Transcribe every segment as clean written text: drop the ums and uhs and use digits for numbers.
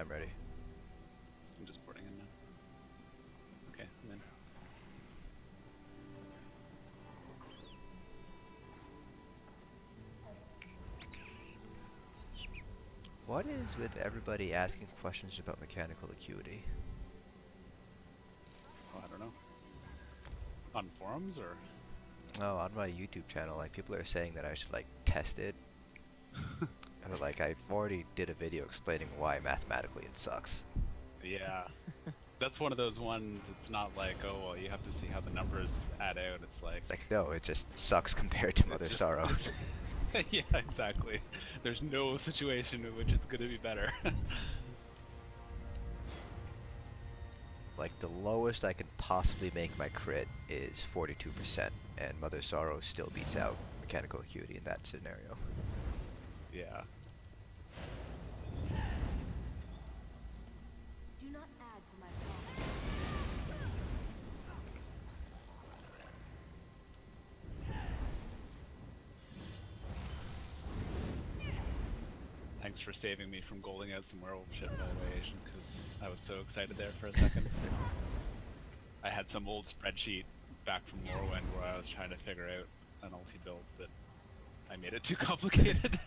I'm ready. I'm just porting in now. Okay, I'm in. What is with everybody asking questions about mechanical acuity? Oh, I don't know. On forums or? Oh, on my YouTube channel, like people are saying that I should like test it. But like I've already did a video explaining why mathematically it sucks. Yeah. That's one of those ones, it's not like, oh, well, you have to see how the numbers add out. It's like, no, it just sucks compared to Mother Sorrow. Yeah, exactly. There's no situation in which it's going to be better. Like the lowest I can possibly make my crit is 42%, and Mother Sorrow still beats out mechanical acuity in that scenario. Yeah. Do not add to my problem. Thanks for saving me from golding out some werewolf shit, by the way, Asian, because I was so excited there for a second. I had some old spreadsheet back from Morrowind where I was trying to figure out an ulti build, but I made it too complicated.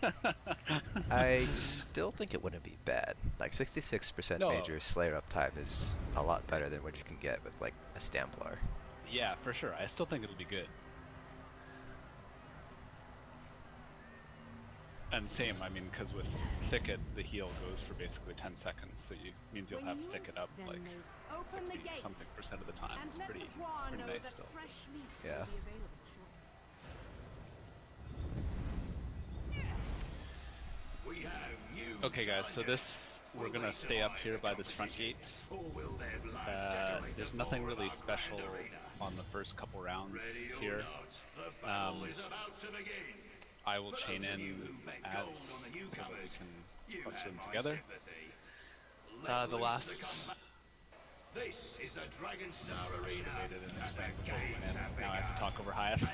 I still think it wouldn't be bad. Like 66% No. major Slayer uptime is a lot better than what you can get with like a Stamplar. Yeah, for sure. I still think it'll be good. And same, I mean, because with Thicket, the heal goes for basically 10 seconds, so you means you'll have Thicket up like 60-something% of the time. It's pretty nice still. Yeah. Okay guys, so this, we're gonna stay up here by this front gate. There's nothing really special on the first couple rounds here. I will chain in ads so that we can cluster them together. The last... This is the Dragon Star Arena. Now I have to talk over Hive.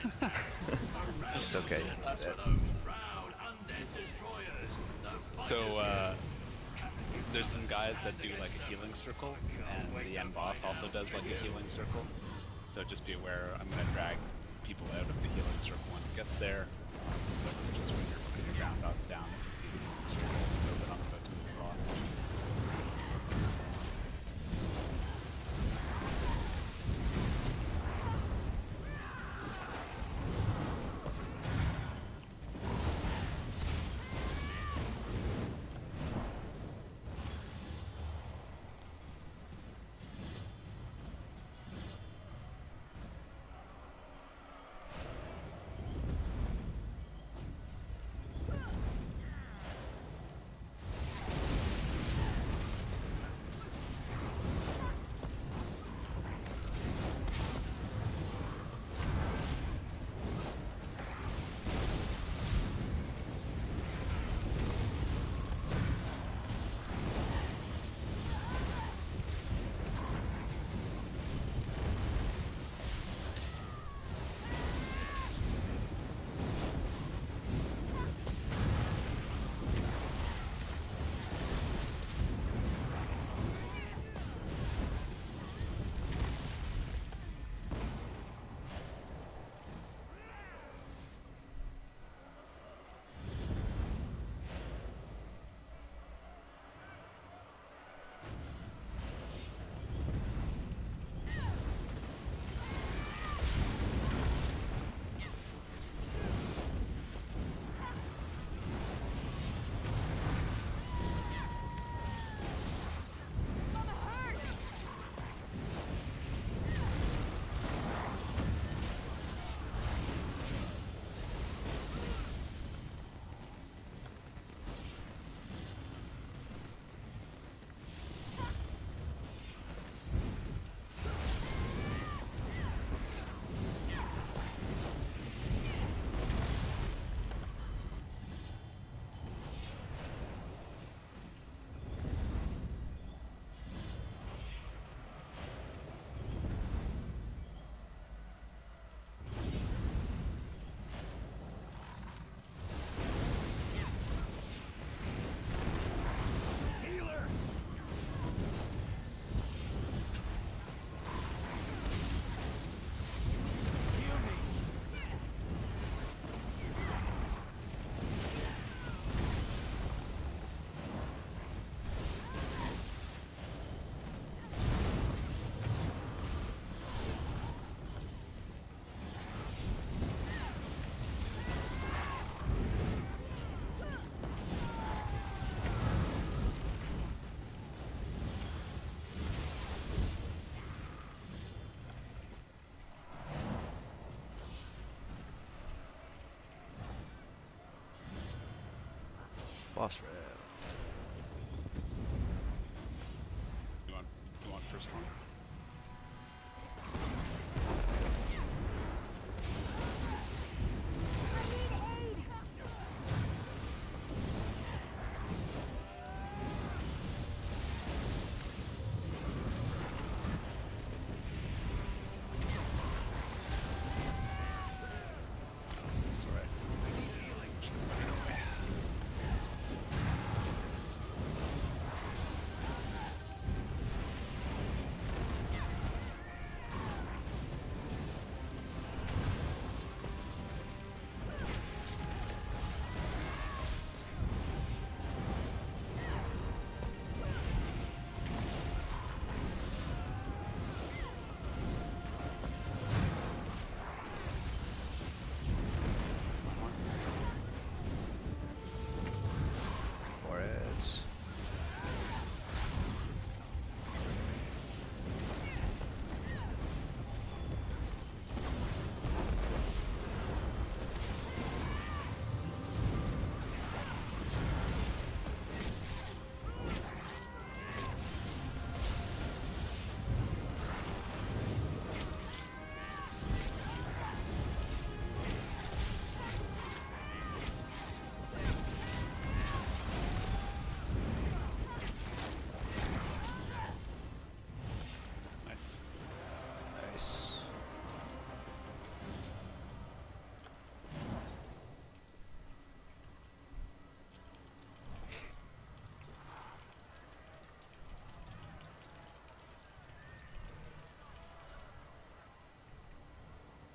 It's okay. So, there's some guys that do like a healing circle, and the end boss also does like a healing circle. So just be aware, I'm going to drag people out of the healing circle when it gets there. Just when you're putting your ground dots down, if you see the healing circle, know that I'm about to move across. Boss round. You want first one?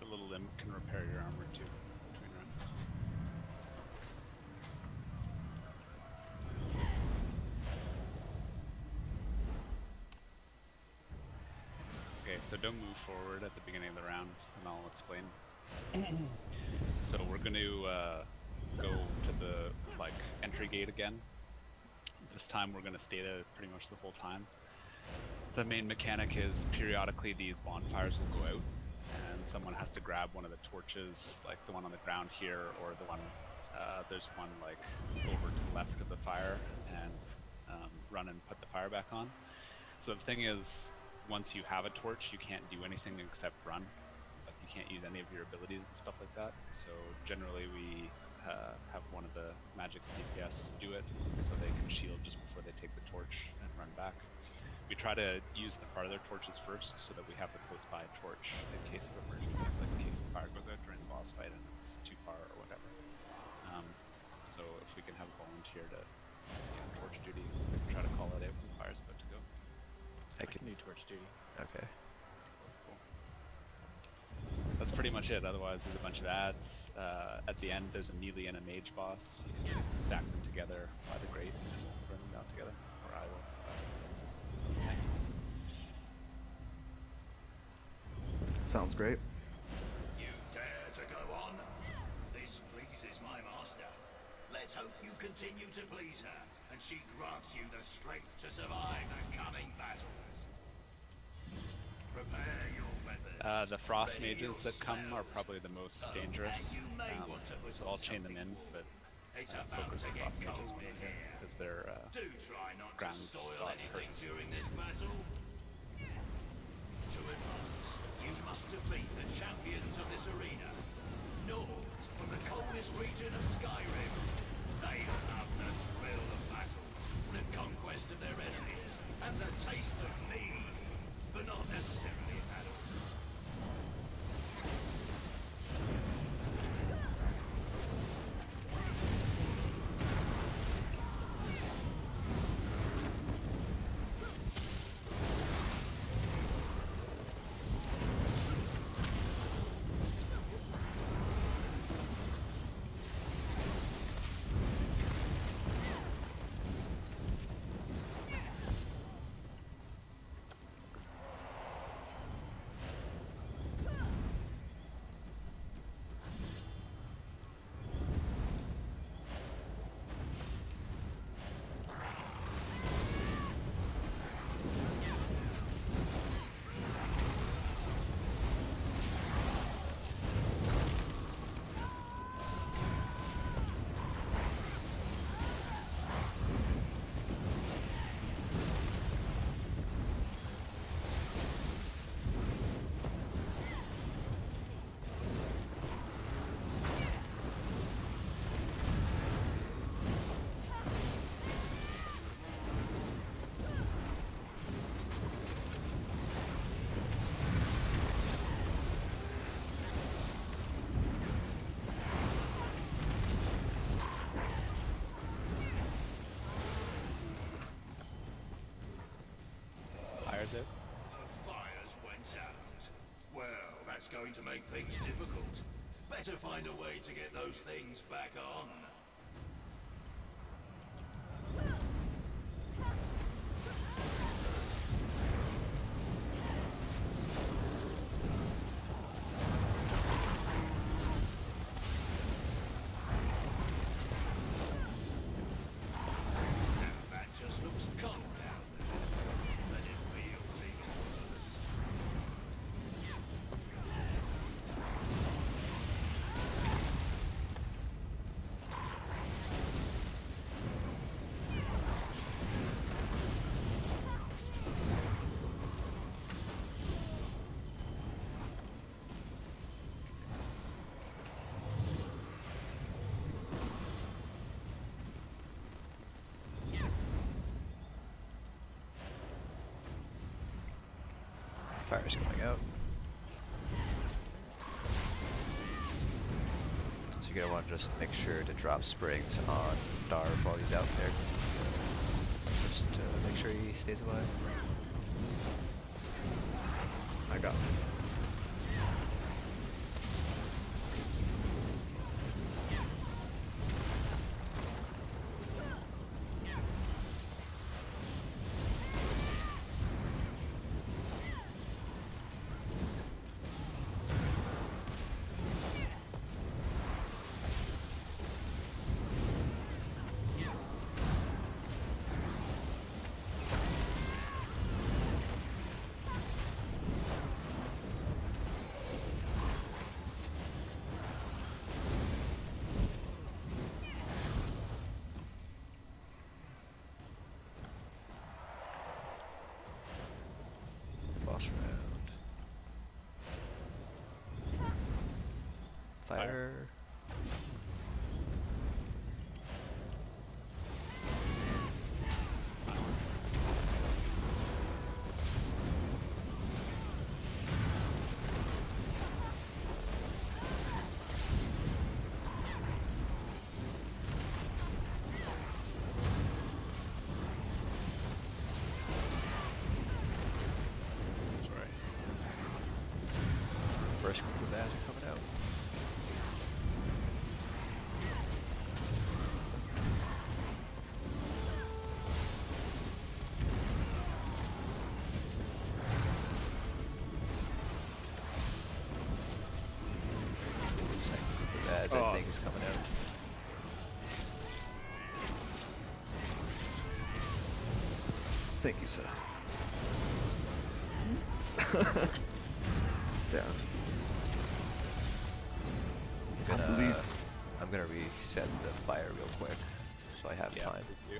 Little limb can repair your armor too between runs. Okay, so don't move forward at the beginning of the round, and I'll explain. So we're going to go to the entry gate again. This time we're going to stay there pretty much the whole time. The main mechanic is periodically these bonfires will go out, and someone has to grab one of the torches, like the one on the ground here, or the one, there's one over to the left of the fire, and run and put the fire back on. So the thing is, once you have a torch, you can't do anything except run. Like, you can't use any of your abilities and stuff like that. So generally we have one of the magic DPS do it, so they can shield just before they take the torch and run back. We try to use the farther torches first, so that we have the close by torch in case of emergencies, like in case the fire goes out during the boss fight and it's too far or whatever. So if we can have a volunteer to be on torch duty, we can try to call it out when the fire's about to go. I can do torch duty. Okay. Cool. That's pretty much it. Otherwise, there's a bunch of ads. At the end, there's a melee and a mage boss. You can just stack them together by the grate and we'll burn them down together, or I will. Sounds great. You dare to go on? This pleases my master. Let's hope you continue to please her, and she grants you the strength to survive the coming battles. Prepare your weapons. The frost mages that come are probably the most dangerous. So I'll chain them in, but focus on frost mages mainly because they're ground spot hurts. During this battle. To advance, you must defeat the champions of this arena. Nords from the coldest region of Skyrim. They love the thrill of battle, the conquest of their enemies, and the taste of mead, but not necessarily battle. to make things difficult. Better find a way to get those things back on. That just looks cold out there. But it feels even worse. Fire's going out. So you're gonna want to just make sure to drop springs on Darv while he's out there. Just make sure he stays alive. I got it. Boss round. Fire. That's right. First group of ads are coming out. Second group of ads, I think, is coming out. Thank you, sir. Yeah. I'm gonna reset the fire real quick, so I have Yeah, time. please do.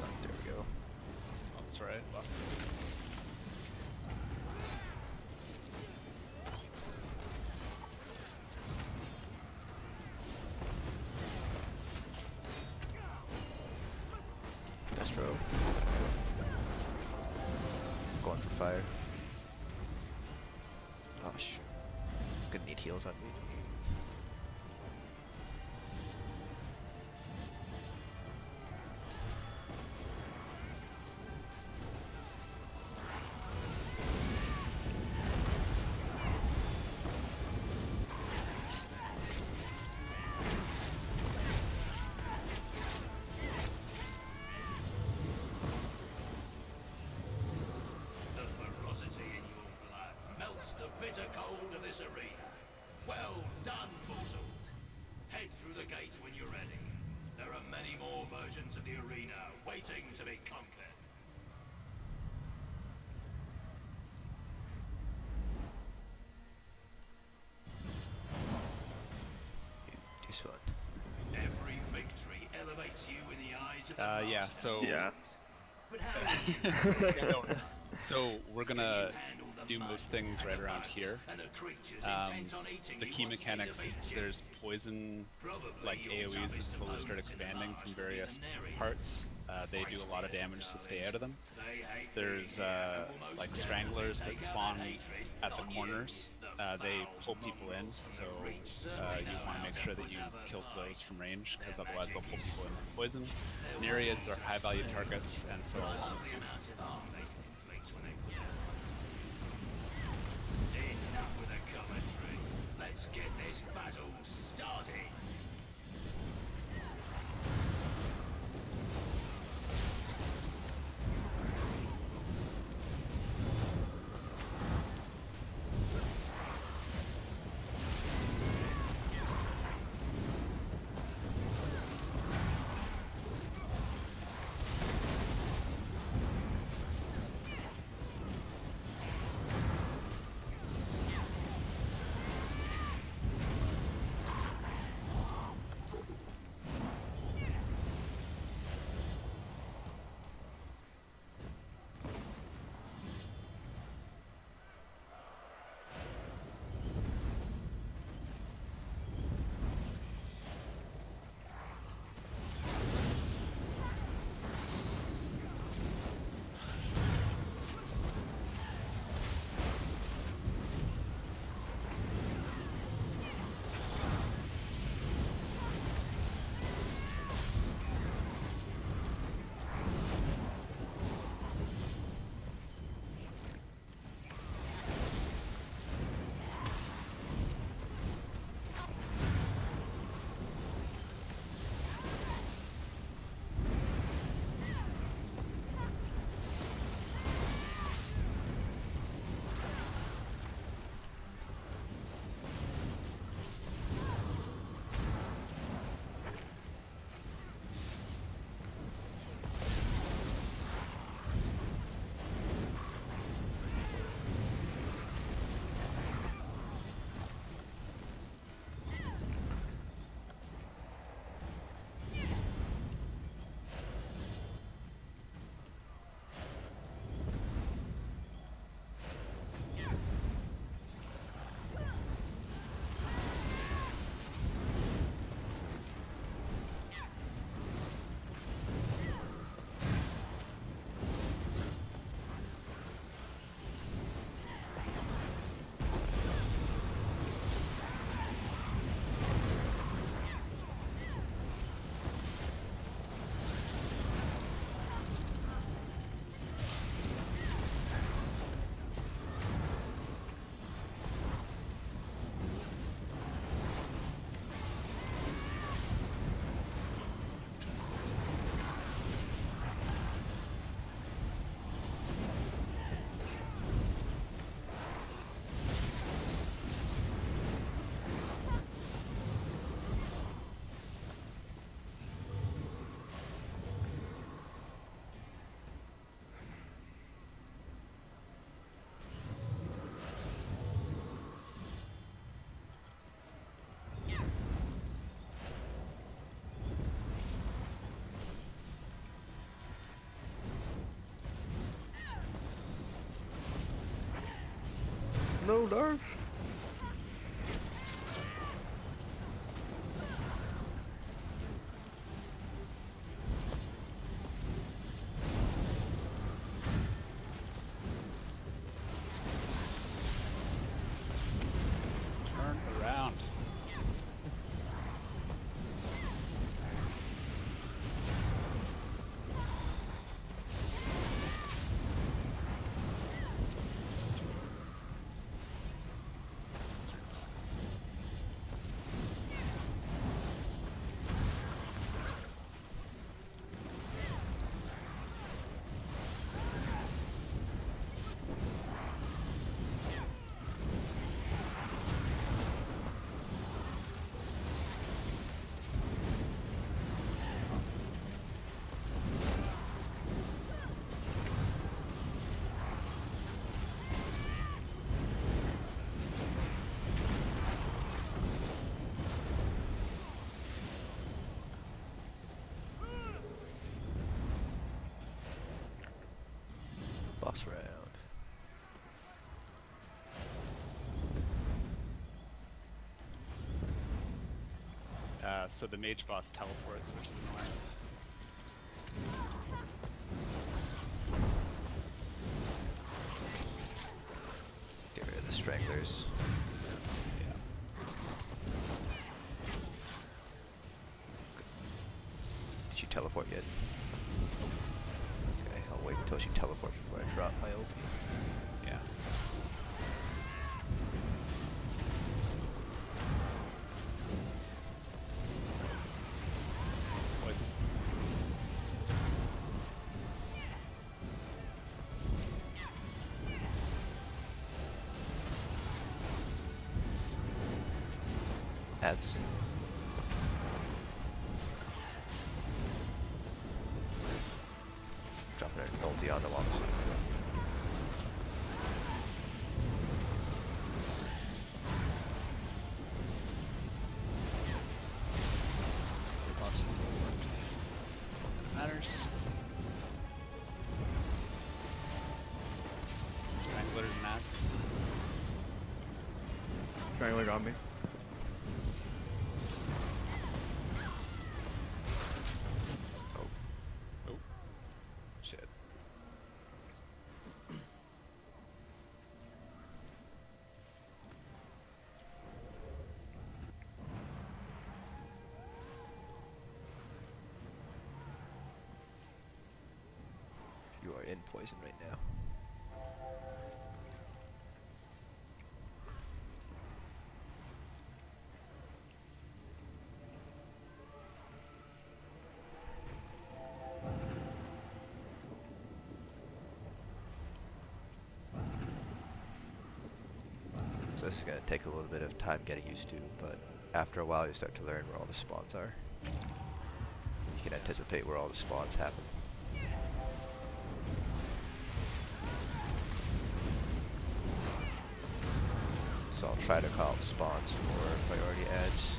Oh, there we go. Oh, that's right. Lost it. Destro. Going for fire. Oh shoot. Gonna need heals on me. The ferocity in your blood melts the bitter cold of this arena. Well done, mortals. Head through the gates when you're ready. There are many more versions of the arena waiting to be conquered. This one. Every victory elevates you in the eyes of the Yeah, master. so Yeah. But how Yeah, no. So we're can gonna you handle the do mud most things and right the around bugs here. and the creatures Um, intent on eating the you key once they mechanics, defeat you? there's poison, Probably like your AoEs that toughest slowly start opponents in the expanding marsh from will be the various Nereids. parts. They do a lot of damage to stay out of them. They hate There's like stranglers that spawn at the corners. They pull people in, so you want to make sure that you kill those from range, because otherwise they'll pull people in with poison. Nereids are high value targets, and so almost amount of harm they can inflict when they put their minds to it. Enough with the commentary. Let's get this battle started. No, Darth. turn around. Boss round. So the mage boss teleports, which is annoying. stranglers. Yeah. Did she teleport yet? Okay, I'll wait until she teleports before I drop my ulti. Yeah. Poison. Ads. Dropping an ulti on the walks. Matters. Stranglers and mats. Strangler got me. Oh, Oh. Shit. you are in poison right now. So this is going to take a little bit of time getting used to, but after a while you start to learn where all the spawns are. You can anticipate where all the spawns happen. So I'll try to call spawns for priority ads.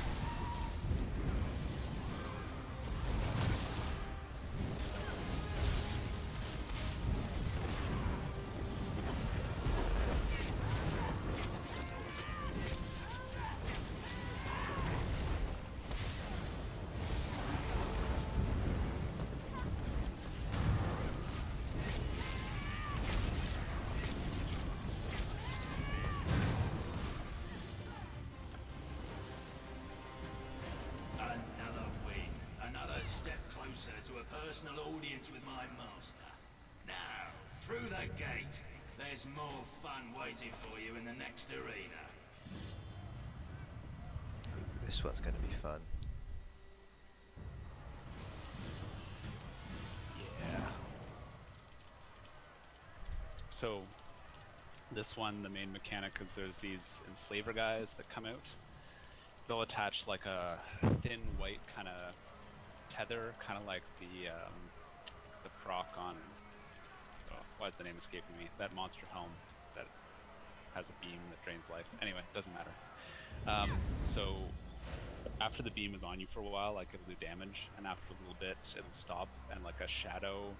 Another win. Another step closer to a personal audience with my master. Now, through the gate. There's more fun waiting for you in the next arena. Ooh, this one's gonna be fun. Yeah. So, this one, the main mechanic is there's these Enslaver guys that come out. They'll attach like a thin white kind of tether, kind of like the proc on. Oh, why is the name escaping me? That monster helm that has a beam that drains life. Anyway, doesn't matter. So after the beam is on you for a while, like it'll do damage, and after a little bit, it'll stop, and like a shadow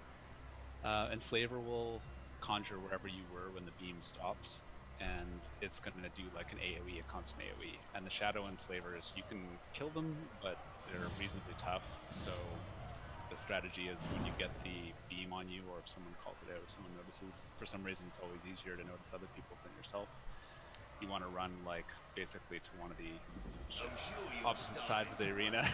Enslaver will conjure wherever you were when the beam stops, and it's going to do like an AoE, a constant AoE. And the shadow Enslavers, you can kill them, but they're reasonably tough. So the strategy is when you get the beam on you, or if someone calls it out, or someone notices, for some reason it's always easier to notice other people's than yourself. You want to run like basically to one of the opposite sides of the arena,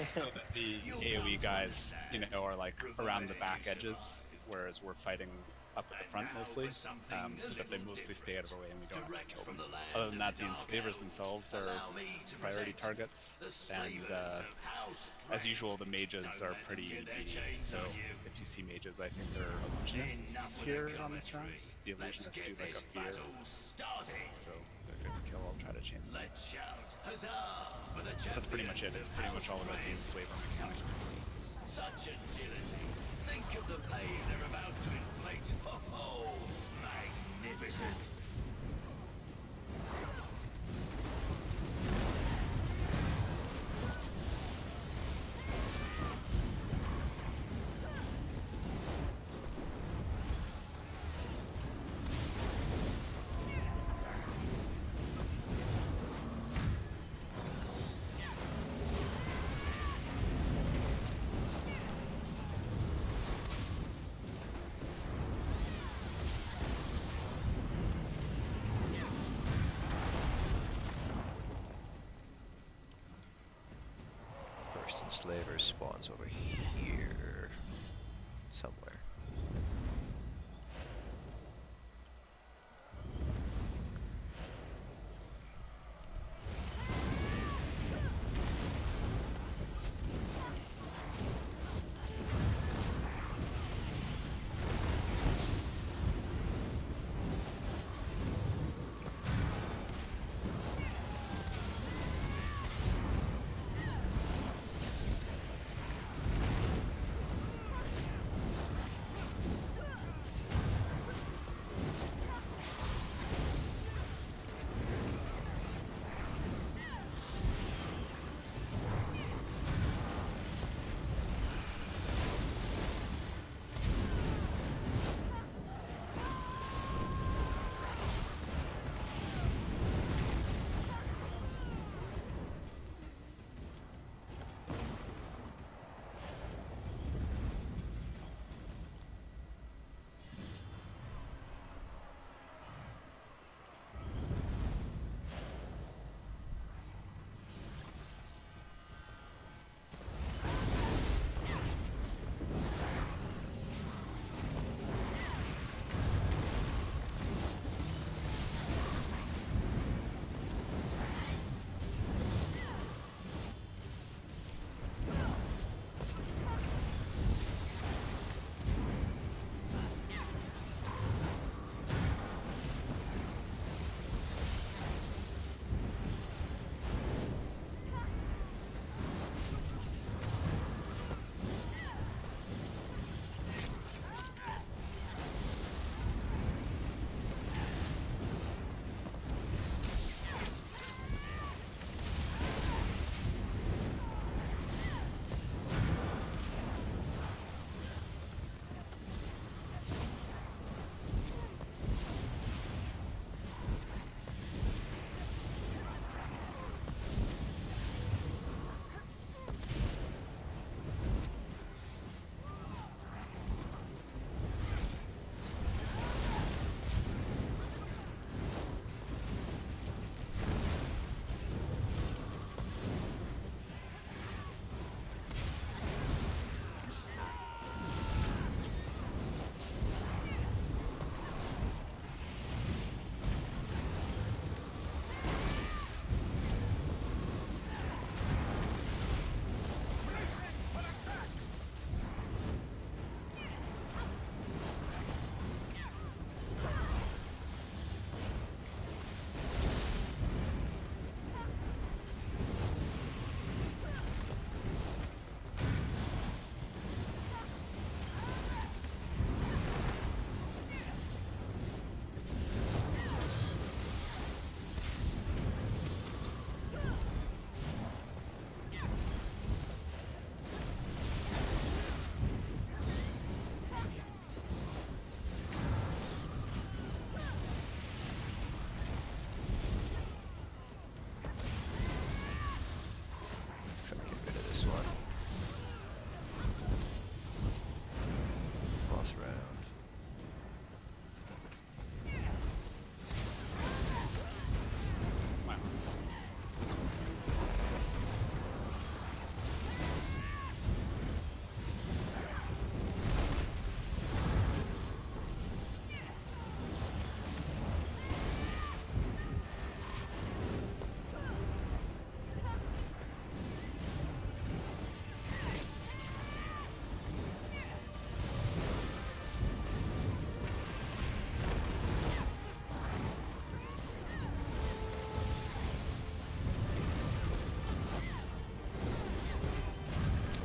so that the AoE guys, you know, are like around the back edges, whereas we're fighting up at the front mostly, so that they mostly stay out of our way and we don't have to kill them. Other than that, the Enslavers themselves are priority targets, and as usual, the mages are pretty beady. So if you see mages, I think they're illusionists here on this round. The illusionists do like a fear, so they're good to kill. I'll try to chain them. That's pretty much it. It's pretty much all about the Enslaver mechanics. Such agility. Think of the pain they're about to inflict. Oh, magnificent. Enslaver spawns over here somewhere.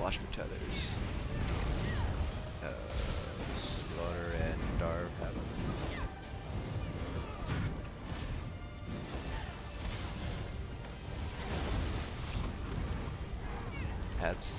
Watch for tethers. Slaughter and Darv have them. Heads.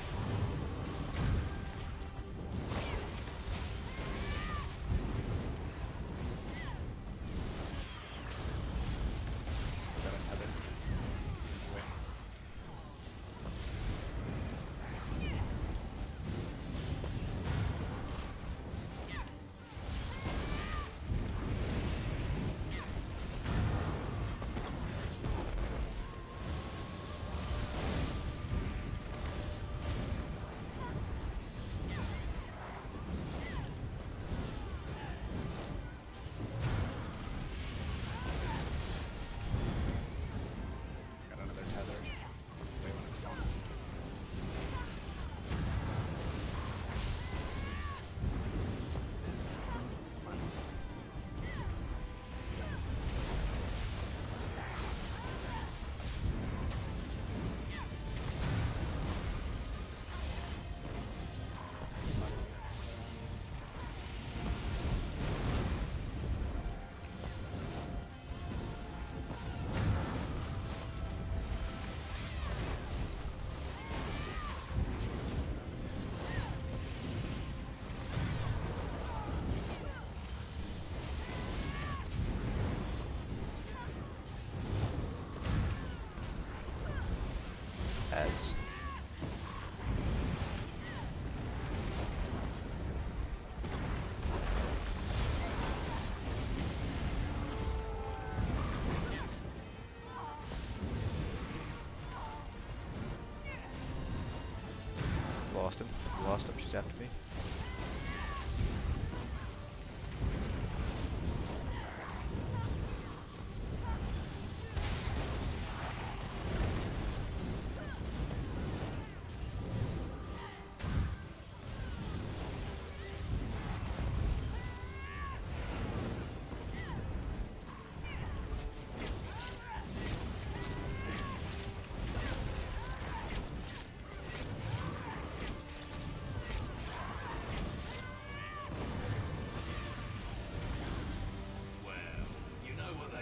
lost him. We lost him. She's after me.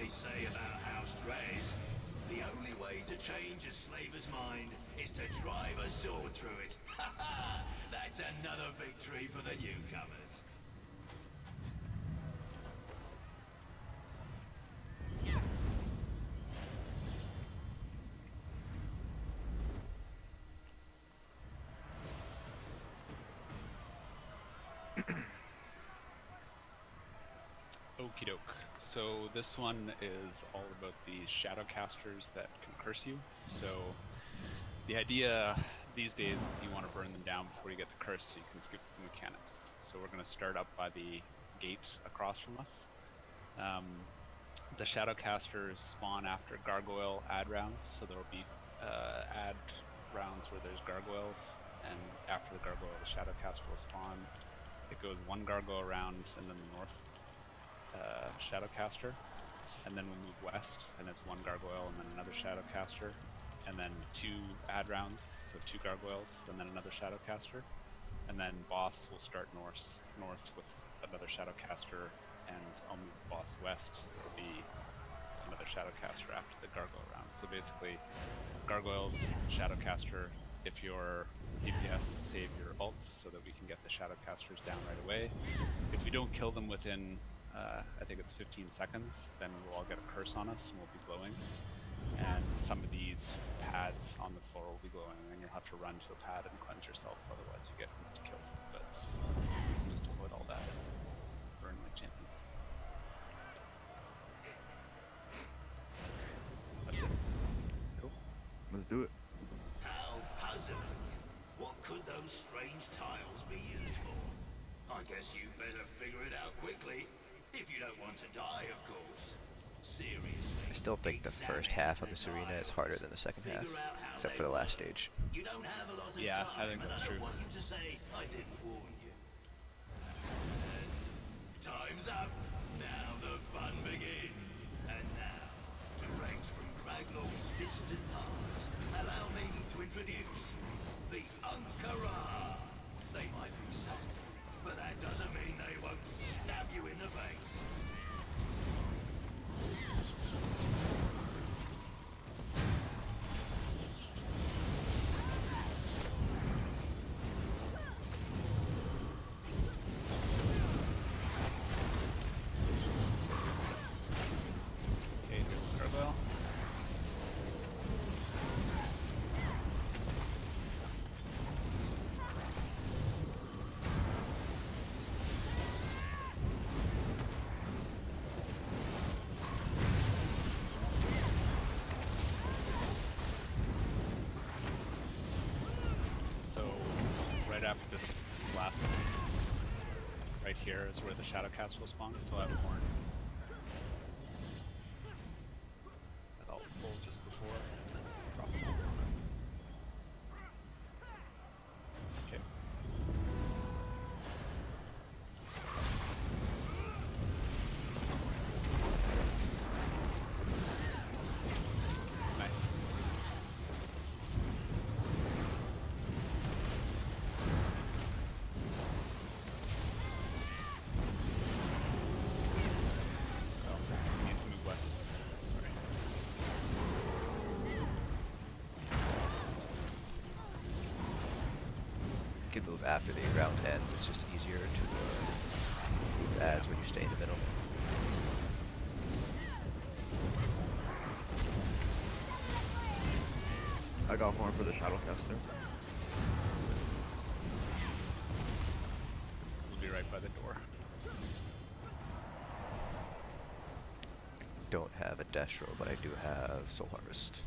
Say about house trays. The only way to change a slaver's mind is to drive a sword through it. Ha ha! That's another victory for the newcomers. Okie doke. So this one is all about the shadowcasters that can curse you. So the idea these days is you want to burn them down before you get the curse so you can skip the mechanics. So we're going to start up by the gate across from us. The shadowcasters spawn after gargoyle add rounds, so there will be add rounds where there's gargoyles, and after the gargoyle the shadowcaster will spawn. It goes one gargoyle round and then the north shadowcaster, and then we move west and it's one gargoyle and then another shadowcaster, and then 2 add rounds, so 2 gargoyles and then another shadowcaster, and then boss will start north with another shadowcaster, and I'll move boss west. It'll be another shadowcaster after the gargoyle round. So basically gargoyles, shadowcaster, if your DPS save your ults so that we can get the shadowcasters down right away. If we don't kill them within I think it's 15 seconds, then we'll all get a curse on us and we'll be glowing. And some of these pads on the floor will be glowing, and you'll have to run to a pad and cleanse yourself, otherwise you get insta-killed. But you can just avoid all that and burn like champions. That's it. Cool. Let's do it. How puzzling. What could those strange tiles be used for? I guess you better figure it out quickly. If you don't want to die, of course. Seriously. I still think the first half of this arena is harder than the second half, except for the last stage. You don't have a lot of Yeah, time, I think that's and I true. don't want you to say I didn't warn you. Time's up. Now the fun begins. And now, direct from Craglord's distant past, allow me to introduce the Ankara. They might be soft, but that doesn't mean they won't stab you in the face. Okay, gargoyle. So right after this last one, right here is where the shadowcast will spawn, so I have a horn. That I'll pull just before and then drop them off. Okay. Nice. Oh, we need to move west. Sorry. You can move after the round ends, it's just easier to move ads when you stay in the middle. I got horn for the shadowcaster. We'll be right by the door. Don't have a Destro, but I do have Soul Harvest.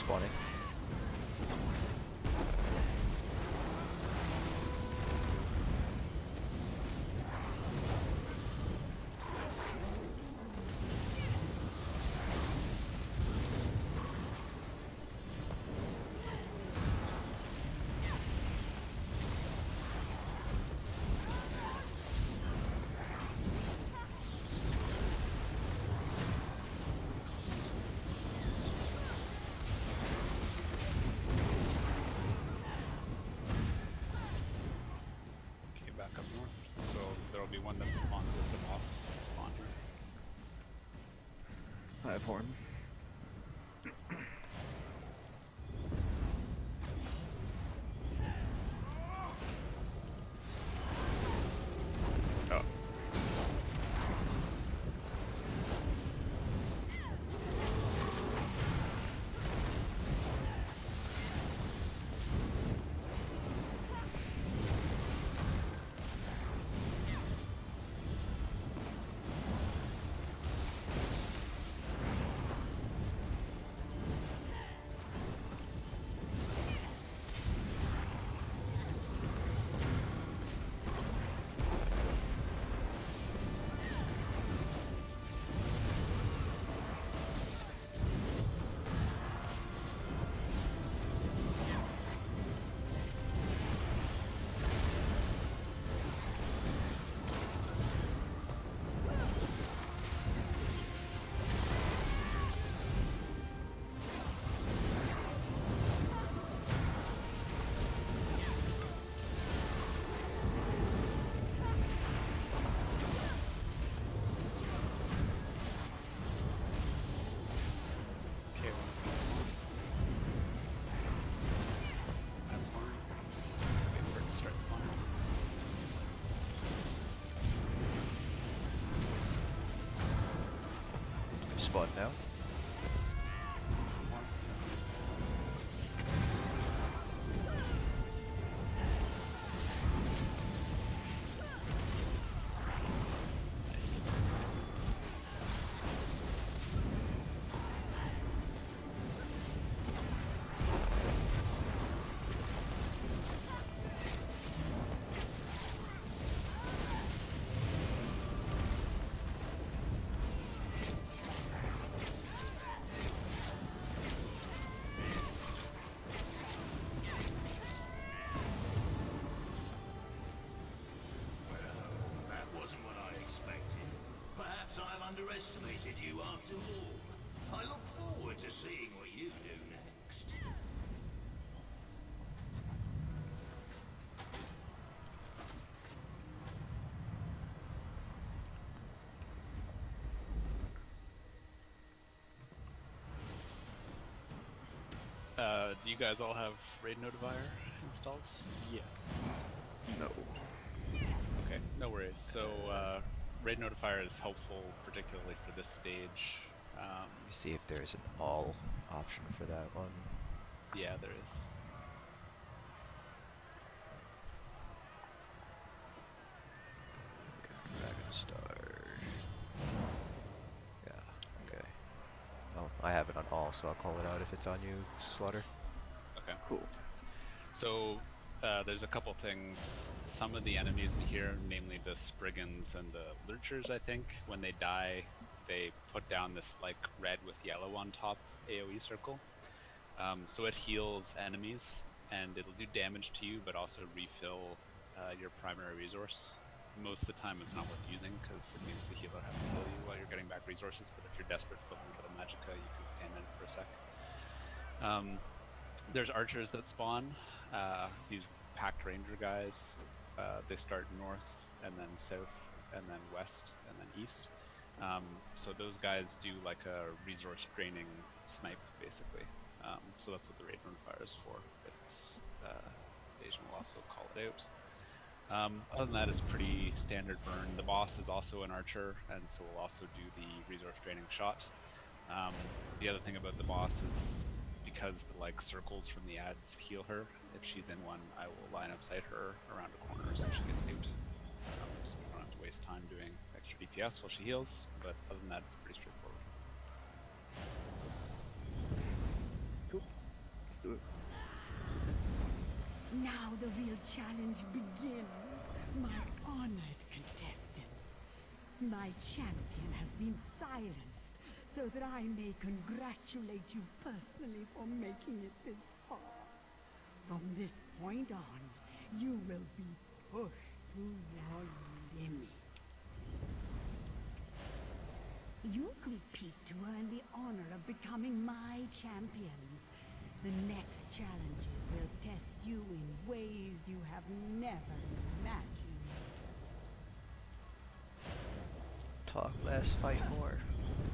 spawning. Okay, back up north. So there'll be one that spawns with the boss spawn here. I have horn. Oh. Okay, one. I'm fine. Wait for it to start spawning. Spawn now. One. Nice. That wasn't what I expected. Perhaps I've underestimated you after all. I look forward to seeing what you do next. Do you guys all have Raid Notifier installed? Yes. No. Okay, no worries. So, Raid Notifier is helpful, particularly for this stage. Let me see if there's an all option for that one. Yeah, there is. Dragon Star. Yeah, okay. Oh, I have it on all, so I'll call it out if it's on you, Slaughter. Okay. Cool. So, there's a couple things. Some of the enemies in here, namely the Spriggans and the Lurchers, I think, when they die, they put down this like red with yellow on top AoE circle. So it heals enemies, and it'll do damage to you, but also refill your primary resource. Most of the time it's not worth using, because it means the healer has to heal you while you're getting back resources, but if you're desperate for a little bit of magicka, you can stand in it for a sec. There's archers that spawn, these packed ranger guys. They start north, and then south, and then west, and then east. So those guys do like a resource draining snipe, basically. So that's what the Raid Notifier is for. It's, Asian will also call it out. Other than that, it's pretty standard burn. The boss is also an archer, and so we'll also do the resource draining shot. The other thing about the boss is, because the like circles from the ads heal her, if she's in one, I will line up sight her around a corner so she gets nuked. So we don't have to waste time doing extra DPS while she heals, but other than that, it's pretty straightforward. Cool. do it. Now the real challenge begins, my honored contestants. My champion has been silenced, so that I may congratulate you personally for making it this far. From this point on, you will be pushed to your limits. You compete to earn the honor of becoming my champions. The next challenges will test you in ways you have never imagined. Talk less, fight more.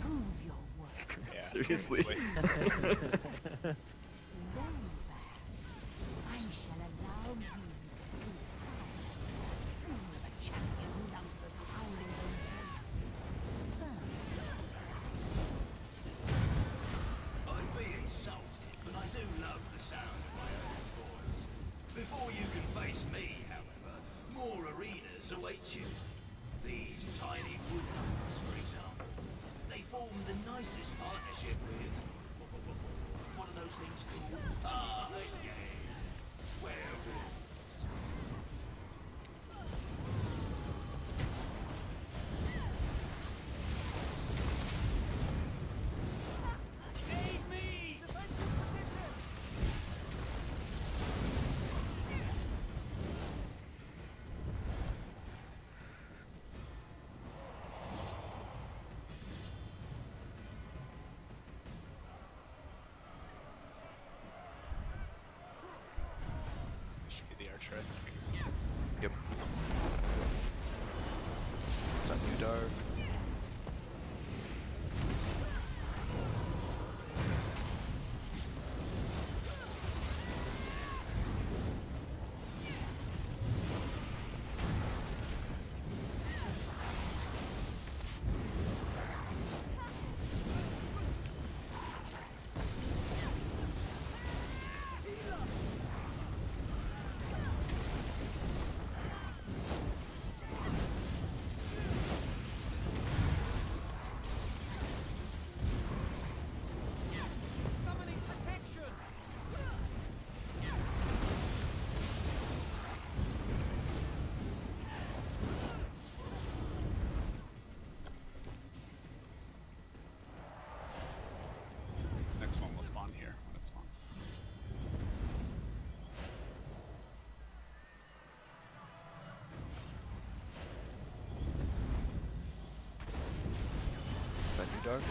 Prove your worth. Yeah, Seriously. wait. Then, I shall allow you to silence the champion who loves the surrounding areas. I'd be insulted, but I do love the sound of my own voice. Before you can face me, however, more arenas await you. These tiny woodhounds, for example, they form the nicest partnership with... What are those things called? Ah, yes. Werewolves. Aid me! Should be the archer, I think. Yep. It's on you, Dark. Next one will spawn here when it spawns. It's on you, Dark.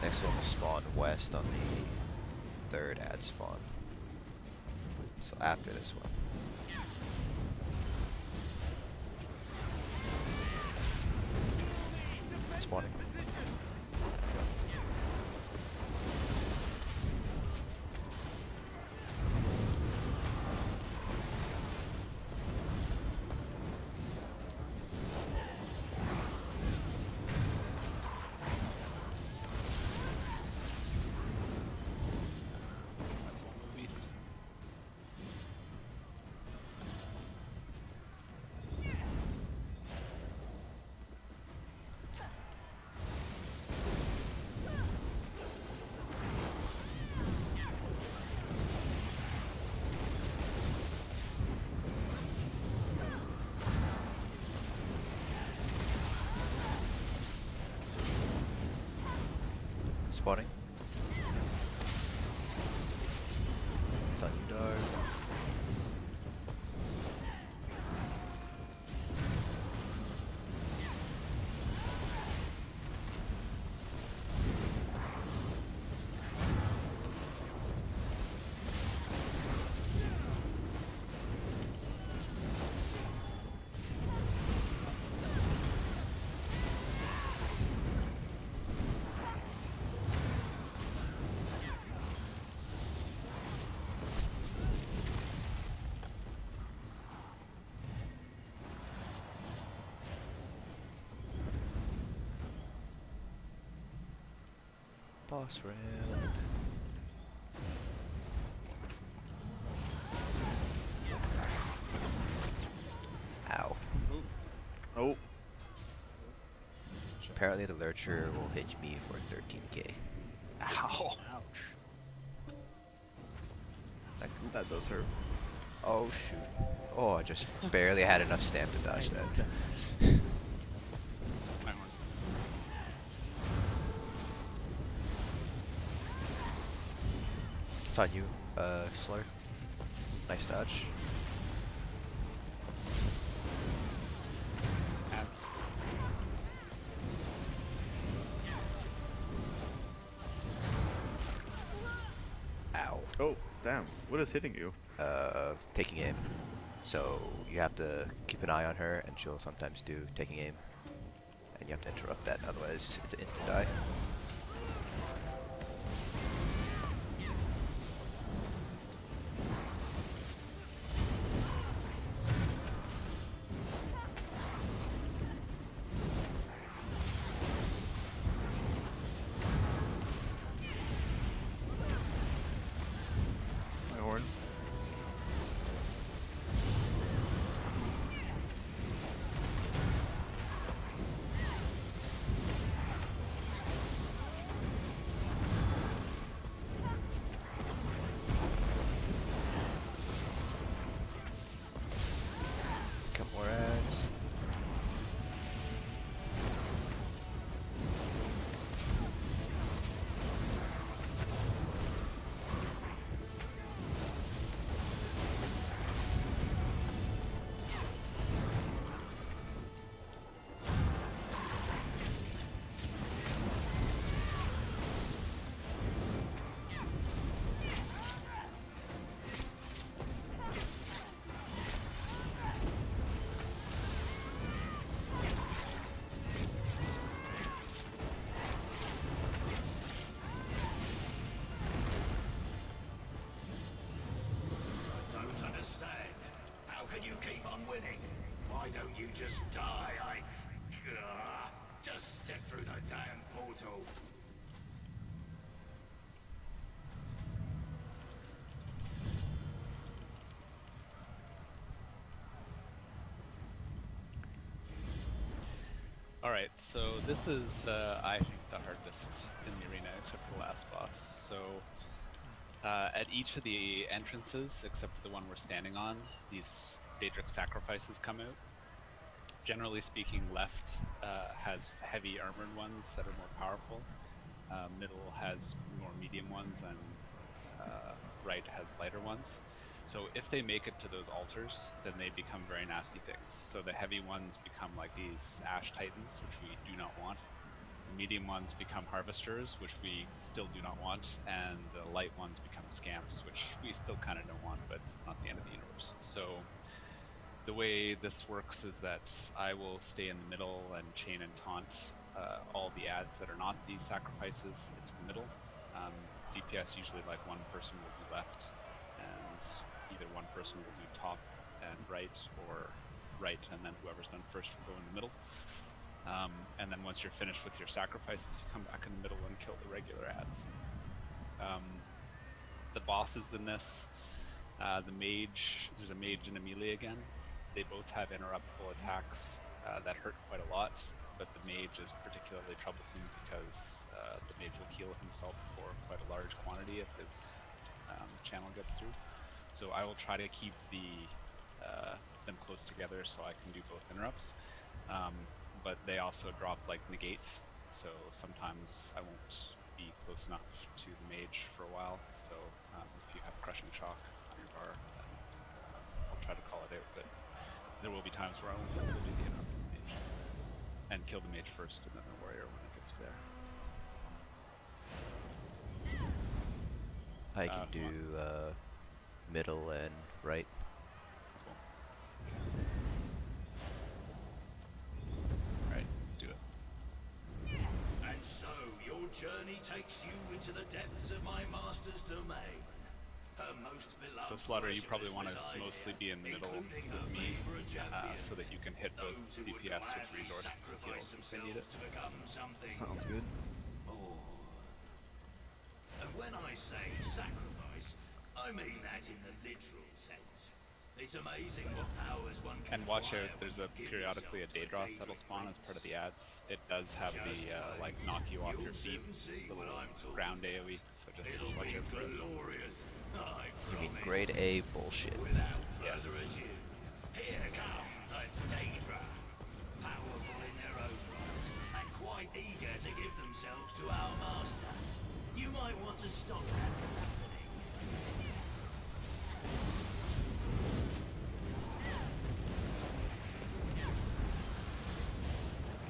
Next one will spawn west on the third ad spawn. So after this one. Spawning. That's one of the least. Spawning. It's on you, Dark. Boss round. Apparently the Lurcher will hit me for 13k. Ow. Ouch. That cool. That does hurt. Oh shoot. Oh, I just barely had enough stamp to dodge that. My horn. It's on you, Slur. Nice dodge. And Ow. Oh, damn. What is hitting you? Taking aim. So you have to keep an eye on her, and she'll sometimes do taking aim. And you have to interrupt that, otherwise it's an instant die. My horn. Couple more ads. Don't understand. How can you keep on winning? Why don't you just die? Just step through the damn portal. Alright, so this is, I think, the hardest in the arena, except for the last boss. So, at each of the entrances, except for the one we're standing on, these Daedric sacrifices come out. Generally speaking, left has heavy armored ones that are more powerful. Middle has more medium ones, and right has lighter ones. So if they make it to those altars, then they become very nasty things. So the heavy ones become like these Ash Titans, which we do not want. The medium ones become Harvesters, which we still do not want. And the light ones become Scamps, which we still kind of don't want, but it's not the end of the universe. So the way this works is that I will stay in the middle and chain and taunt all the ads that are not these sacrifices into the middle. DPS usually like one person will do left, and either one person will do top and right, or right and then whoever's done first will go in the middle. And then once you're finished with your sacrifices, you come back in the middle and kill the regular ads. The bosses in this, the mage, there's a mage and a melee again. They both have interruptible attacks that hurt quite a lot, but the mage is particularly troublesome because the mage will heal himself for quite a large quantity if his channel gets through. So I will try to keep them close together so I can do both interrupts. But they also drop like negates, so sometimes I won't be close enough to the mage for a while. So if you have crushing shock on your bar, then I'll try to call it out. But there will be times where I won't be able to do the interrupt with the mage and kill the mage first, and then the warrior when it gets there. I can do middle and right. Cool. Right, let's do it. And so your journey takes you into the depths of my master's domain. Her most beloved So Slaughter, you probably want to reside mostly here, be in the middle including her with me, favorite champions, so that you can hit both those who would DPS with gladly resources and sacrifice heals if they need it. themselves to become something Sounds good. more. And when I say sacrifice, I mean that in the literal sense. It's amazing what powers one can And watch acquire out, there's when a you give periodically a yourself to Daedroth deed that'll with spawn as part of prince. the ads. It does have Just the like wait. knock you off You'll your feet, soon see what little I'm talking ground about. AoE, so just It'll watch be out for it. glorious, I You mean promise. grade A bullshit? Without Yes. further ado, here come the Daedra. Powerful in their own right, and quite eager to give themselves to our master. You might want to stop that from happening.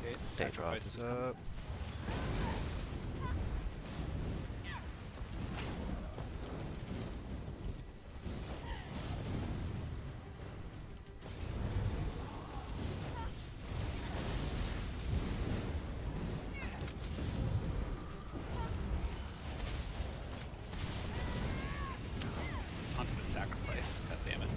Okay, Daedroth sacrifice is coming. up. Onto the sacrifice. God damn it.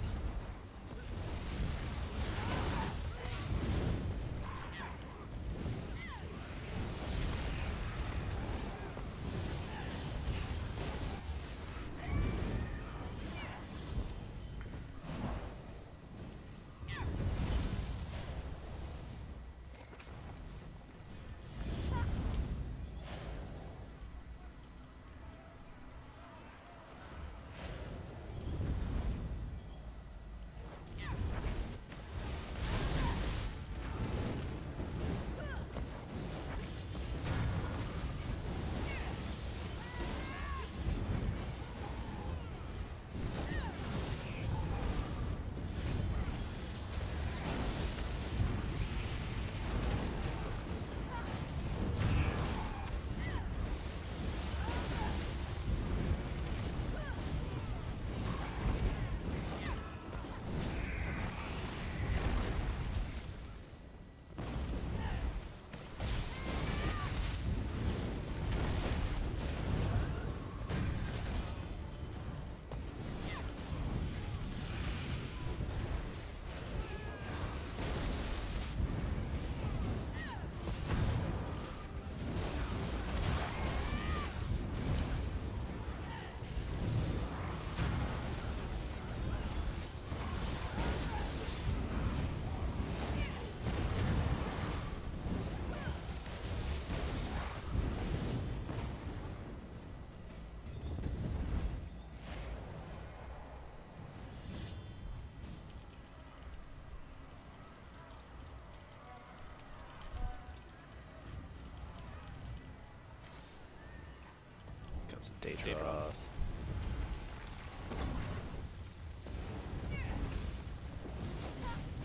Comes a Daedroth.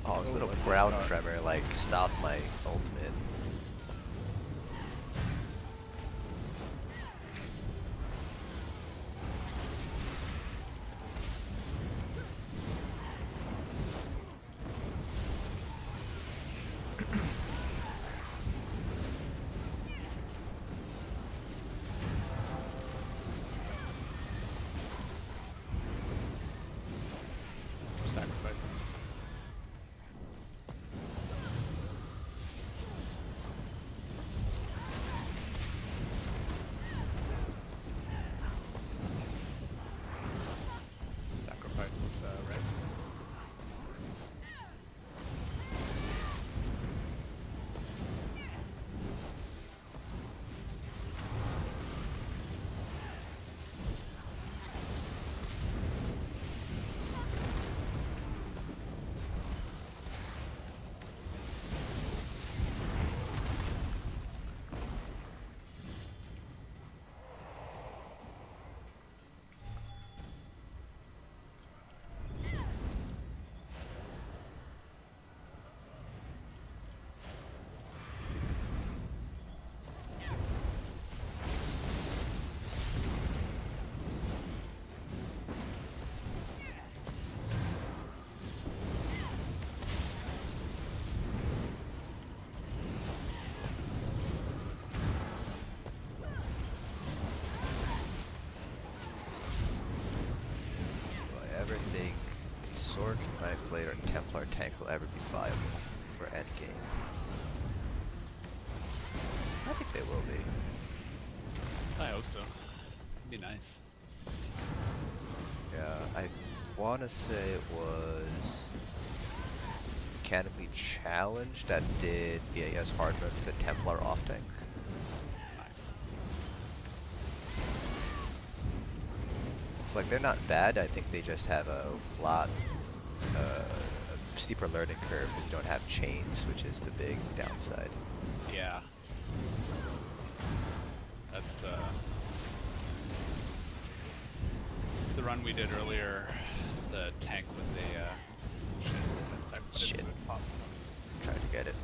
Oh, this little ground tremor like stopped my ultimate. Sacrifices. Sacrifice, red. Do I ever think a Sword, Knife Blade, or Templar tank will ever be viable for endgame? I think they will be. I hope so. It'd be nice. Yeah, want to say it was mechanically challenged that did VAS hard mode to the Templar off tank. Nice. It's like they're not bad. I think they just have a lot steeper learning curve because you don't have chains, which is the big downside. Yeah. That's the run we did earlier. The tank was a Shit. Trying to get it.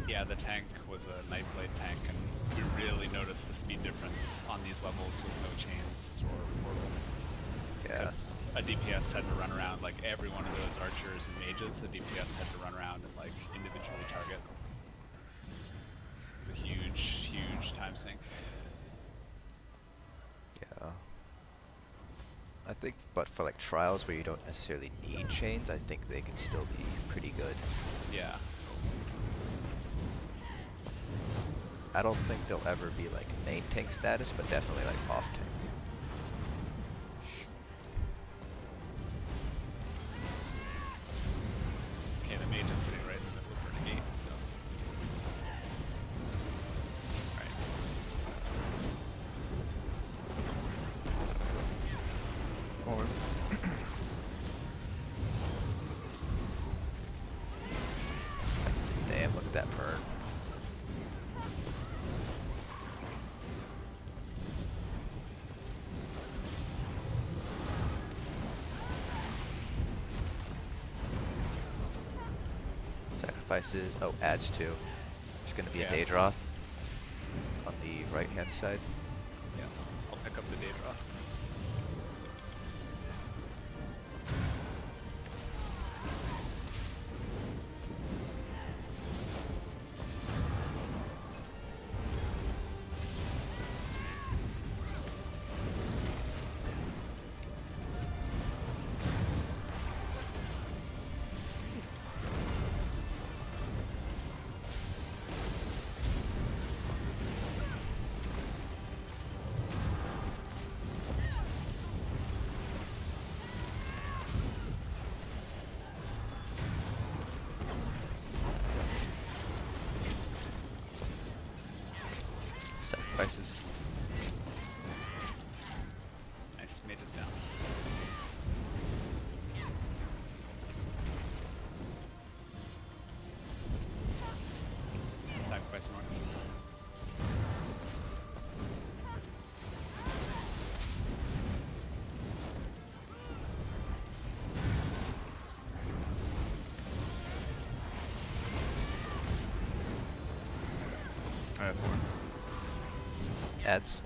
Yeah, the tank was a Nightblade tank, and we really noticed the speed difference on these levels with no chains or portal. Yeah. Because a DPS had to run around, like every one of those archers and mages, the DPS had to run around and like individually target. It's a huge, huge time sink. Yeah. I think, but for like trials where you don't necessarily need chains, I think they can still be pretty good. Yeah. I don't think they'll ever be like main tank status, but definitely like off tank. Okay, the mage is sitting right in the middle of the gate, so. Forward. Damn, look at that burn. Sacrifices. Oh, adds 2. There's going to be a Daedroth on the right hand side. Yeah, I'll pick up the Daedra. Sacrifices. Nice, mage is down. Sacrifice more. I have 4. Adds.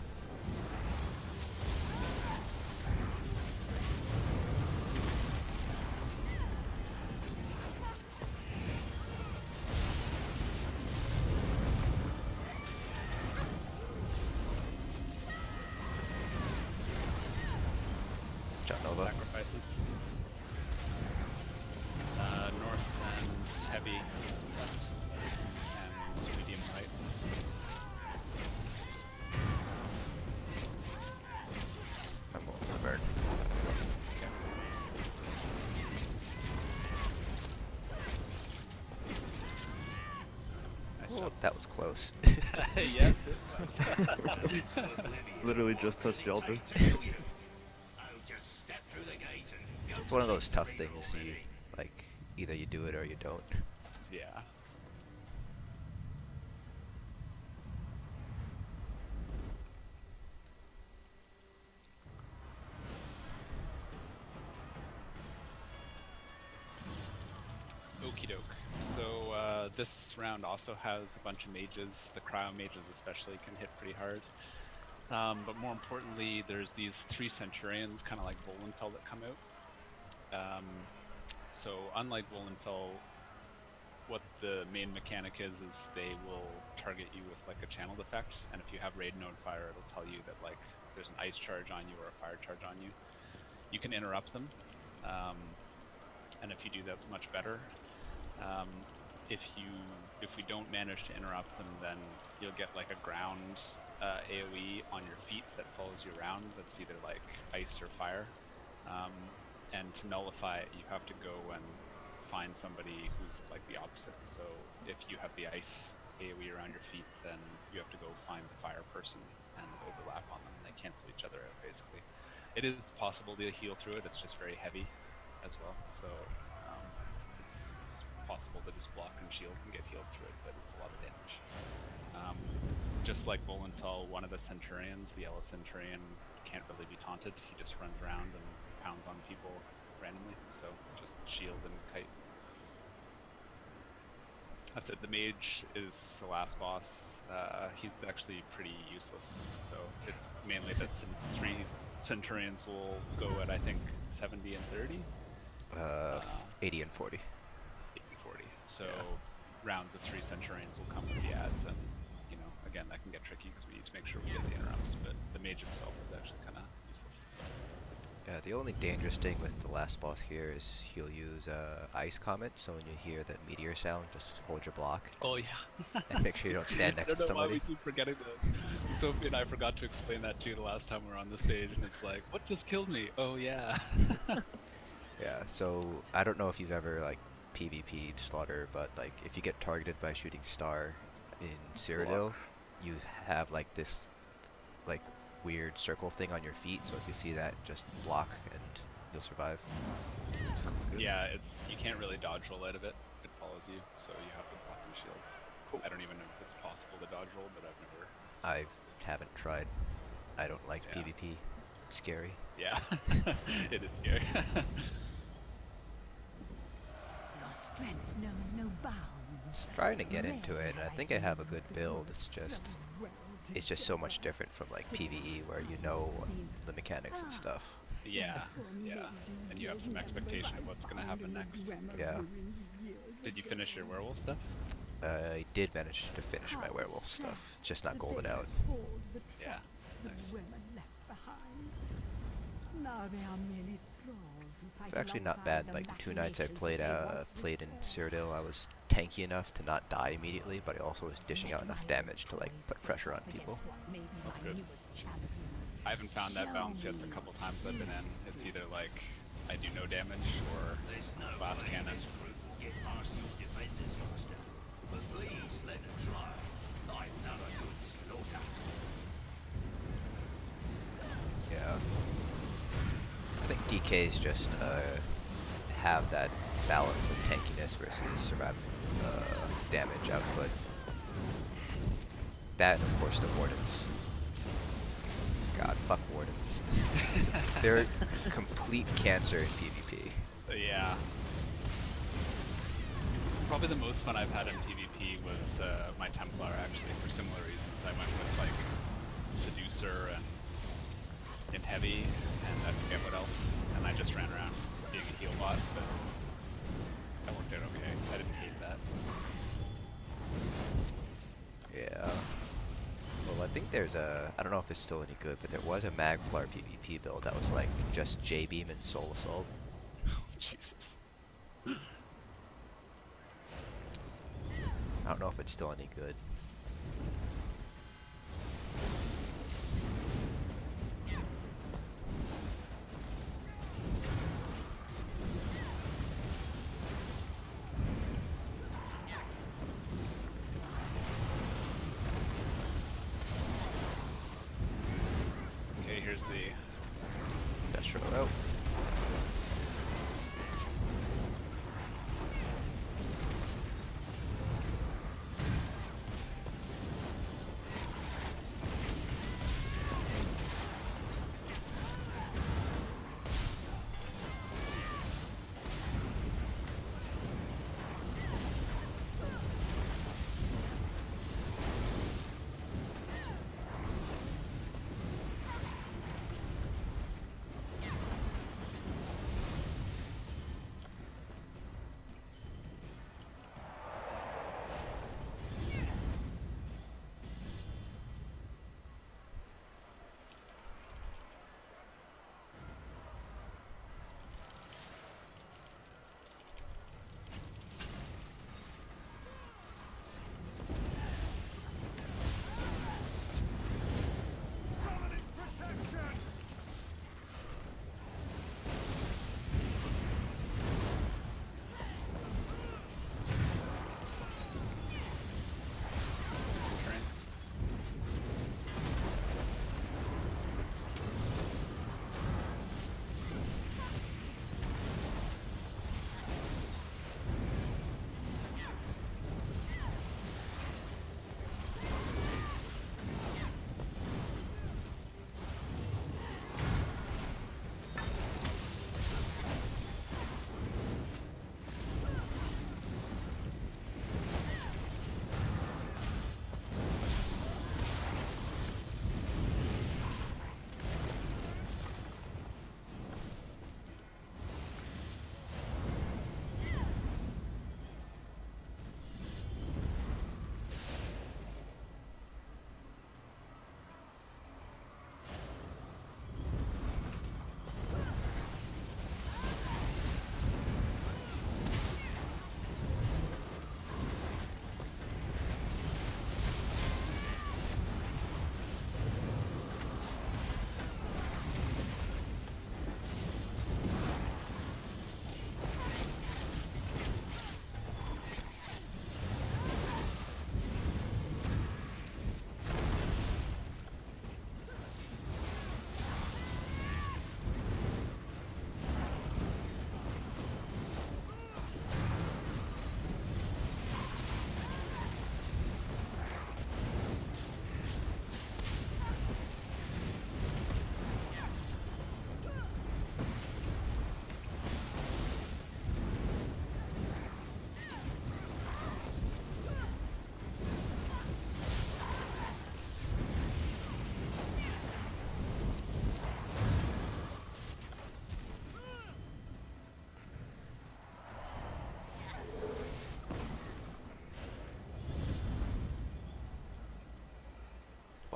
John Nova. Sacrifices. North and heavy and medium right. I'm going for the bird. Nice Oh, job. that was close. Yes, it was. Literally just touched the altar. It's one of those tough things. You like either you do it or you don't. Yeah. Okie doke. So this round also has a bunch of mages. The cryo mages especially can hit pretty hard. But more importantly, there's these 3 Centurions, kind of like Volenfell, that come out. So unlike Volenfell, what the main mechanic is they will target you with like a channeled effect, and if you have raid node fire, it'll tell you that like there's an ice charge on you or a fire charge on you. You can interrupt them, and if you do, that's much better. If we don't manage to interrupt them, then you'll get like a ground AoE on your feet that follows you around. That's either like ice or fire. And to nullify it, you have to go and find somebody who's like the opposite. So if you have the ice AoE around your feet, then you have to go find the fire person and overlap on them. They cancel each other out, basically. It is possible to heal through it. It's just very heavy as well. So it's possible to just block and shield and get healed through it, but it's a lot of damage. Just like Volenfell, one of the Centurions, the yellow Centurion, can't really be taunted. He just runs around and pounds on people randomly, so just shield and kite. That's it. The mage is the last boss. He's actually pretty useless, so it's mainly that 3 Centurions will go at, I think, 70 and 30? 80 and 40. 80 and 40. So yeah. Rounds of 3 Centurions will come with the ads, and you know, again, that can get tricky because we need to make sure we get the interrupts, but the mage himself is actually kind of useless. So. Yeah, the only dangerous thing with the last boss here is he'll use Ice Comet, so when you hear the meteor sound, just hold your block. Oh yeah. And make sure you don't stand next to I don't know why somebody. we keep forgetting that. Sophie and I forgot to explain that too the last time we were on the stage, and it's like, what just killed me? Oh yeah. Yeah, so I don't know if you've ever like PvP'd Slaughter, but like if you get targeted by a shooting star in Cyrodiil, you have like this like weird circle thing on your feet, so if you see that, just block and you'll survive. Sounds good. Yeah, you can't really dodge roll out of it. It follows you, so you have to block and shield. Cool. I don't even know if it's possible to dodge roll, but I've never. I haven't tried. I don't like Yeah. PvP. It's scary. Yeah, it is scary. Your strength knows no bounds. Just trying to get into it, and I think I have a good build. It's just so much different from like PvE, where you know the mechanics and stuff. Yeah, yeah, and you have some expectation of what's gonna happen next. Yeah. Did you finish your werewolf stuff? I did manage to finish my werewolf stuff. It's just not golden out. Yeah, nice. It's actually not bad. Like the 2 nights I played in Cyrodiil, I was tanky enough to not die immediately, but I also was dishing out enough damage to like put pressure on people. That's good. I haven't found that balance yet the couple times I've been in. It's either like I do no damage or There's no blast way cannon. this group will get past your defenders, Master. But please let them try. I've done a good slaughter. Yeah. I think DKs just have that balance of tankiness versus survival damage output. That and of course the wardens. God, fuck wardens. They're complete cancer in PvP. Yeah. Probably the most fun I've had in PvP was my Templar, actually, for similar reasons. I went with like Seducer and in Heavy, and I forget what else, and I just ran around being a heal bot, but that worked out okay. I didn't hate that. Yeah. Well, I think there's a, I don't know if it's still any good, but there was a Magplar PvP build that was like just J-Beam and Soul Assault. Oh, Jesus. I don't know if it's still any good. Okay, here's the... Industrial out.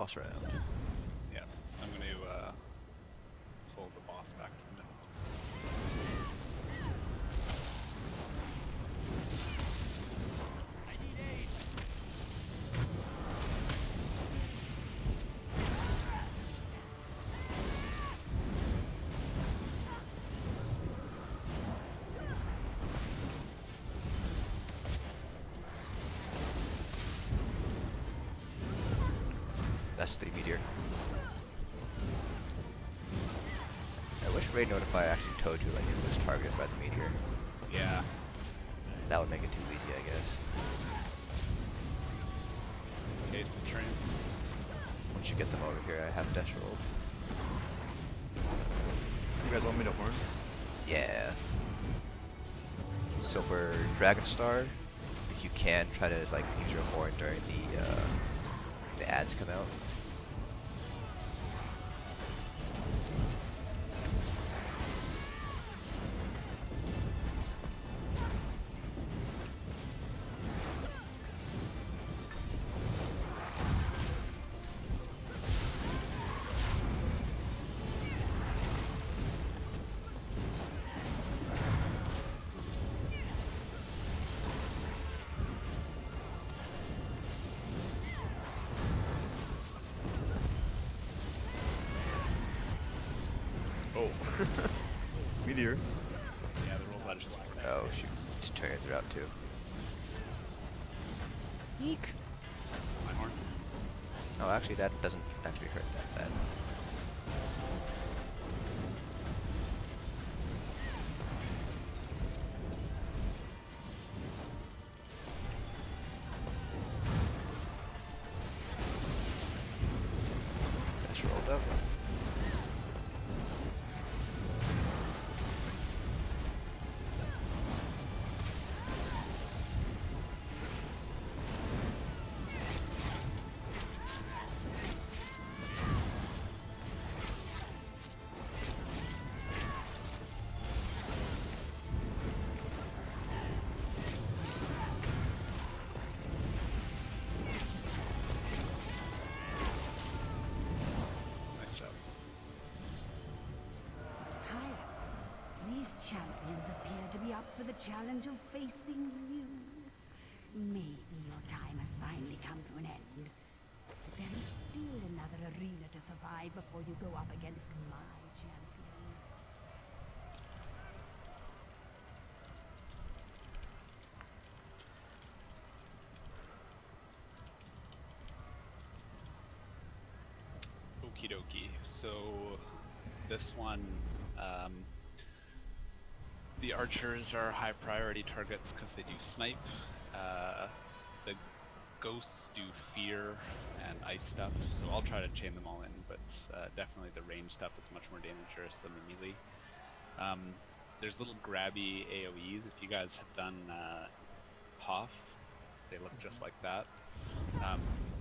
boss round. Yeah, I'm going to pull the boss back to the middle. That's the meteor. I wish Raid Notify actually told you like who was targeted by the meteor. Yeah. That would make it too easy, I guess. Okay, Centurion. Once you get them over here, I have dash rolled. You guys want me to horn? Yeah. So for Dragon Star, if you can, try to like use your horn during the ads come out. Oh. Meteor. Yeah, the roll ledge is like that. Oh shoot, Centurion threw out too. Eek. My horn. Oh, actually that doesn't actually hurt that bad. Dash rolled up. Nice job. Hi. These champions appear to be up for the challenge of facing you. Maybe your time has finally come to an end. But there is still another arena to survive before you go up against my champion. Okie dokie. So this one, the archers are high priority targets because they do snipe. The ghosts do fear and ice stuff, so I'll try to chain them all in, but definitely the range stuff is much more dangerous than the melee. There's little grabby AoEs. If you guys have done Hoff, they look just like that.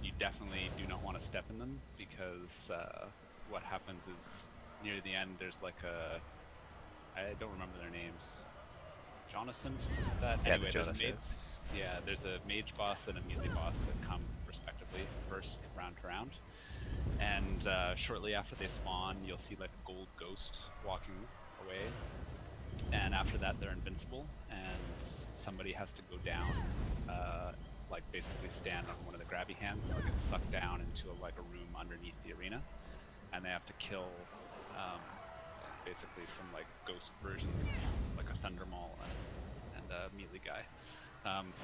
You definitely do not want to step in them because what happens is near the end there's like I don't remember their names. Jonathan, something like that. Yeah, Anyway, the there's a mage, Jonases. yeah, there's a mage boss and a melee boss that come respectively first round to round. And shortly after they spawn, you'll see like a gold ghost walking away. And after that, they're invincible, and somebody has to go down, like basically stand on one of the grabby hands, and they'll get sucked down into like a room underneath the arena, and they have to kill basically some like ghost versions of like a Thunder Maul and a melee guy.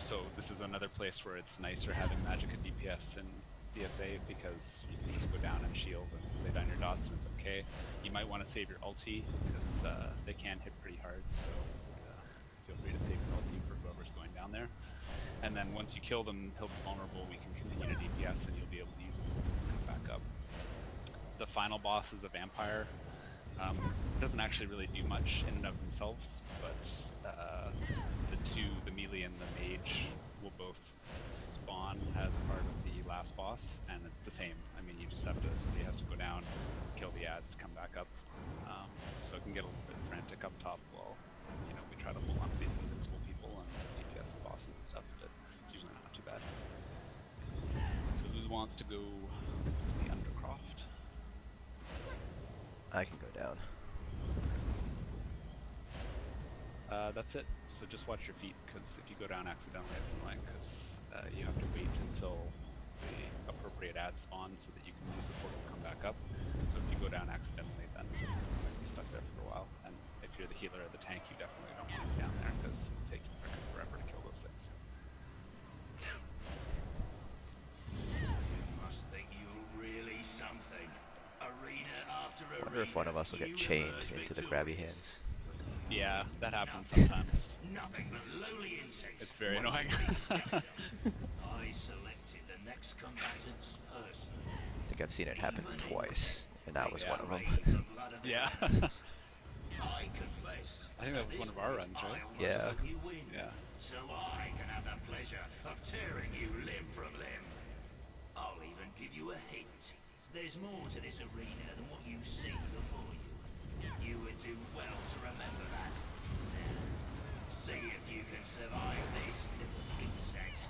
So this is another place where it's nicer having Magicka DPS and vDSA because you can just go down and shield and lay down your dots and it's okay. You might want to save your ulti because they can hit pretty hard, so feel free to save your ulti for whoever's going down there. And then once you kill them, he'll be vulnerable, we can continue to DPS and you'll be able to use him back up. The final boss is a vampire. Doesn't actually really do much in and of themselves, but the melee and the mage will both spawn as part of the last boss, and it's the same. I mean, you just have to, somebody has to go down, kill the ads, come back up. So it can get a little bit frantic up top while, you know, we try to hold on to these invincible people and DPS the bosses and stuff, but it's usually not too bad. So who wants to go to the that's it. So just watch your feet, because if you go down accidentally, it's annoying, because you have to wait until the appropriate ad spawns so that you can use the portal to come back up. So if you go down accidentally, then you might be stuck there for a while. And if you're the healer or the tank, you definitely don't want to be down there, because it'll take you forever to kill those things. Must think you're really something. Arena after I arena. wonder if one of us will get you chained emerge into the grabby victorious. hands. Yeah, that happens sometimes. Nothing but lowly insects. It's very annoying. I selected the next combatant's person. I think I've seen it happen twice, and that was Yeah. one of them. The blood of Yeah. enemies. I confess. I think that was one of our runs, right? I almost Yeah. hope you win, Yeah. so I can have the pleasure of tearing you limb from limb. I'll even give you a hint. There's more to this arena than what you see before you. You would do well to remember that. Now, see if you can survive this, little insect.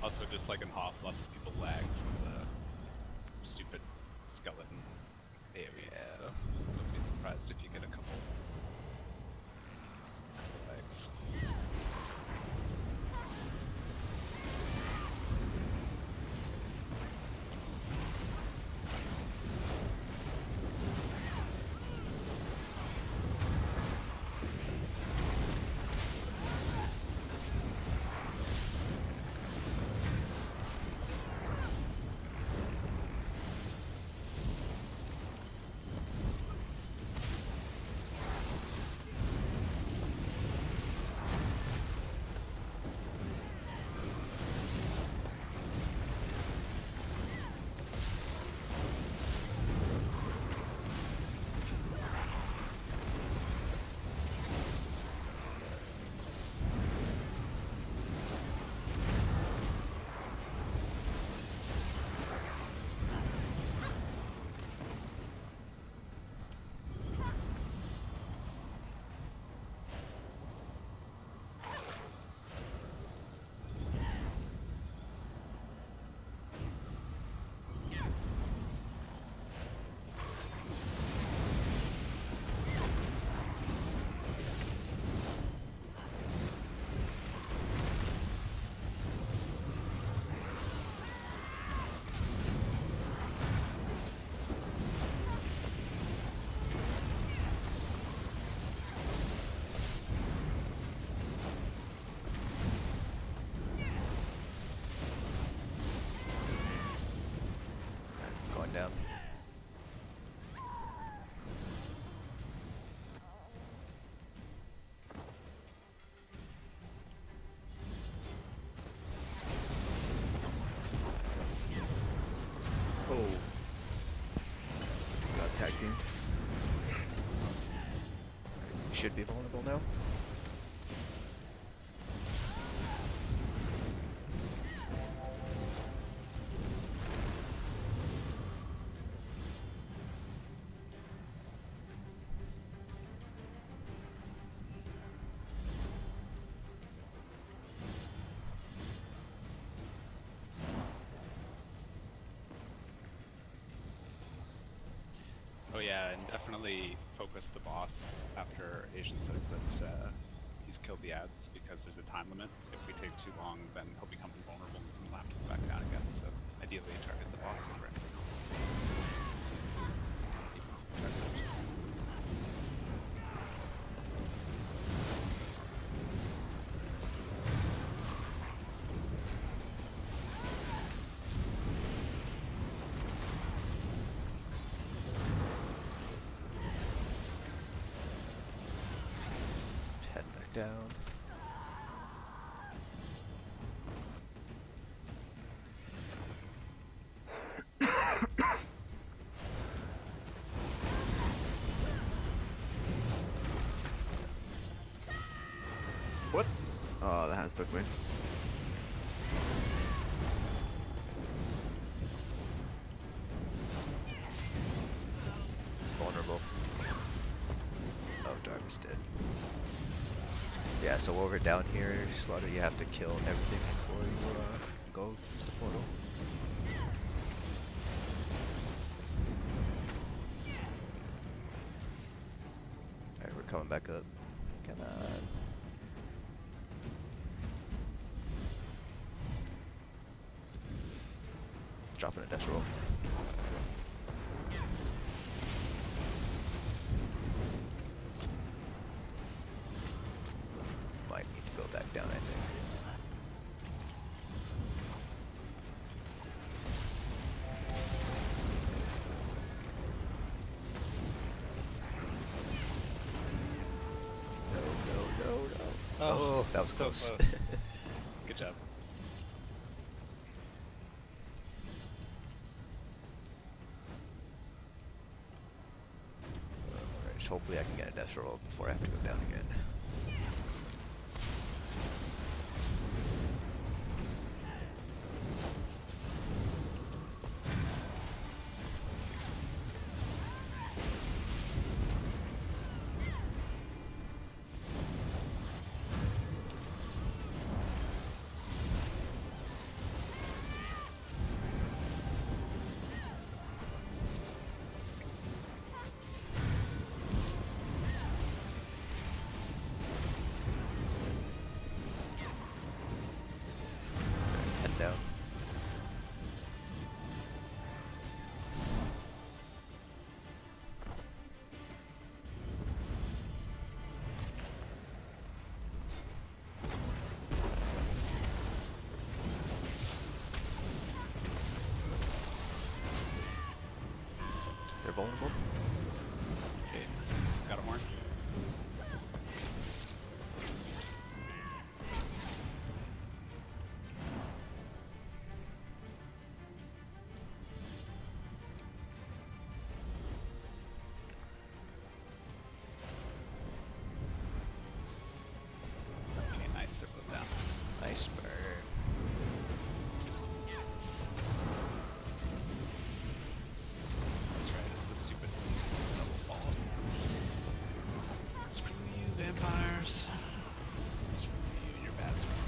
Also, just like in Hoth, lots of people lag from the stupid skeleton AoEs. Yeah. So don't be surprised if you get a couple lags. Going down. Oh. Got tag team. Should be vulnerable now. Oh yeah, and definitely focus the boss after Asian says that he's killed the ads, because there's a time limit. If we take too long, then he'll become invulnerable and someone will have to go back down again. So ideally target the boss over anything else. down. What? Oh, the hand stuck me. It's vulnerable. Oh, Dark's dead. Yeah, so over down here, Slaughter, you have to kill everything before you go to the portal. Alright, we're coming back up. Come on. Dropping a death roll. Might need to go back down, I think. No. Oh, that was so close. Good job. Alright, so hopefully I can get a death roll before I have to go down again. Head down. They're vulnerable. Okay, got a horn. Okay, nice, they're both down. Nice burn. That's right, it's the stupid double fall. Screw you, vampires. Screw you and your bad screw.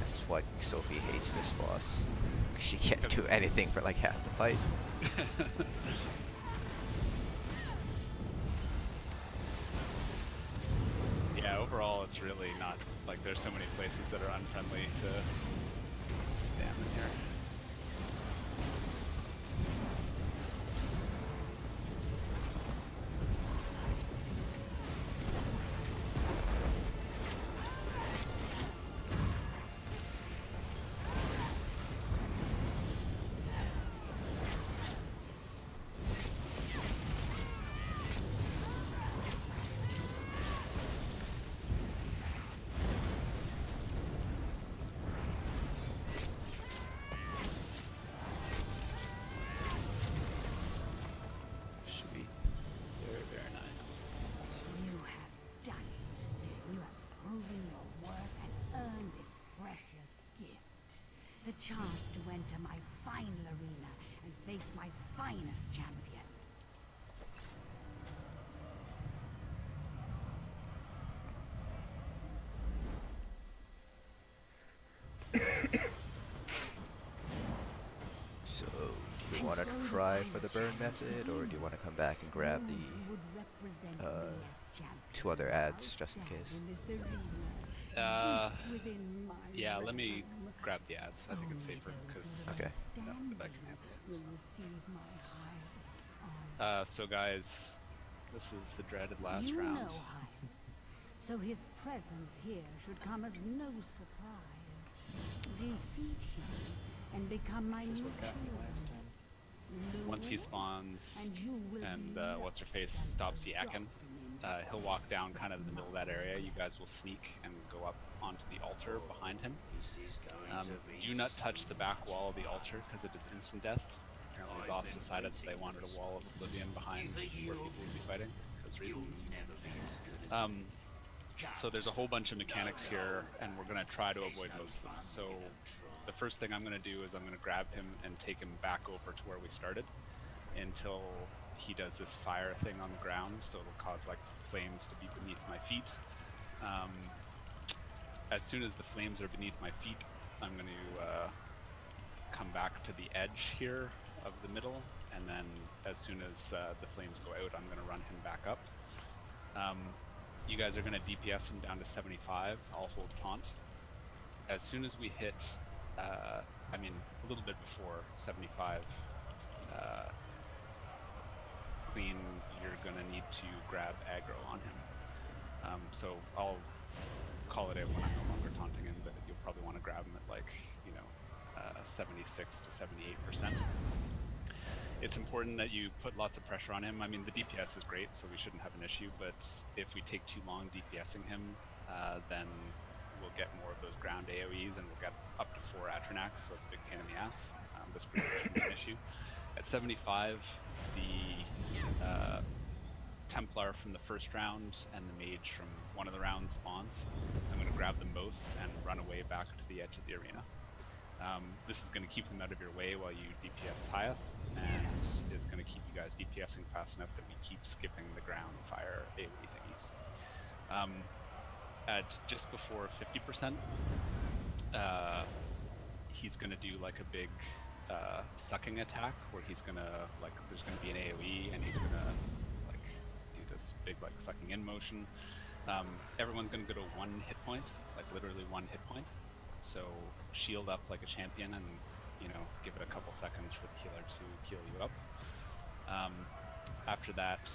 That's why Sophie hates this boss. She can't do anything for like half the fight. Yeah, overall it's really not, like there's so many places that are unfriendly to stamina here. Sweet. Very, very nice. You have done it. You have proven your worth and earned this precious gift. The chance to enter my final arena and face my finest champion. So, do you want to try for the burn method, or do you want to come back and grab the two other ads just in case? Yeah, let me grab the ads. I think it's safer because Okay. that can happen. So guys, this is the dreaded last you round. know Hyde, so his presence here should come as no surprise. Defeat him and become my new chosen. Once he spawns And you will and be what's her face stops yakking, He'll walk down kind of in the middle of that area. You guys will sneak and go up onto the altar behind him. This is going to be Do not touch the back wall of the altar because it is instant death. Apparently Zoss decided that they wanted a wall of oblivion behind where people would be fighting. Because reasons. never be as good as So there's a whole bunch of mechanics here, and we're going to try to avoid most of them. So the first thing I'm going to do is I'm going to grab him and take him back over to where we started until he does this fire thing on the ground, so it'll cause like flames to be beneath my feet. As soon as the flames are beneath my feet, I'm going to come back to the edge here of the middle, and then as soon as the flames go out, I'm going to run him back up. You guys are going to DPS him down to 75. I'll hold taunt. As soon as we hit, I mean, a little bit before 75, Clean, you're going to need to grab aggro on him. So I'll call it out when I'm no longer taunting him, but you'll probably want to grab him at like, 76 to 78%. It's important that you put lots of pressure on him. I mean, the DPS is great, so we shouldn't have an issue, but if we take too long DPSing him, then we'll get more of those ground AoEs, and we'll get up to 4 Atranax, so it's a big pain in the ass. That's pretty much an issue. At 75, the Templar from the first round and the Mage from one of the rounds spawns. I'm going to grab them both and run away back to the edge of the arena. This is going to keep them out of your way while you DPS Hyeth, and is going to keep you guys DPSing fast enough that we keep skipping the ground fire AoE thingies. At just before 50%, he's going to do like a big sucking attack where he's going to, like, there's going to be an AoE, and he's going to like do this big like sucking in motion. Everyone's going to go to 1 hit point, like literally 1 hit point. So shield up like a champion, and give it a couple seconds for the healer to heal you up. After that,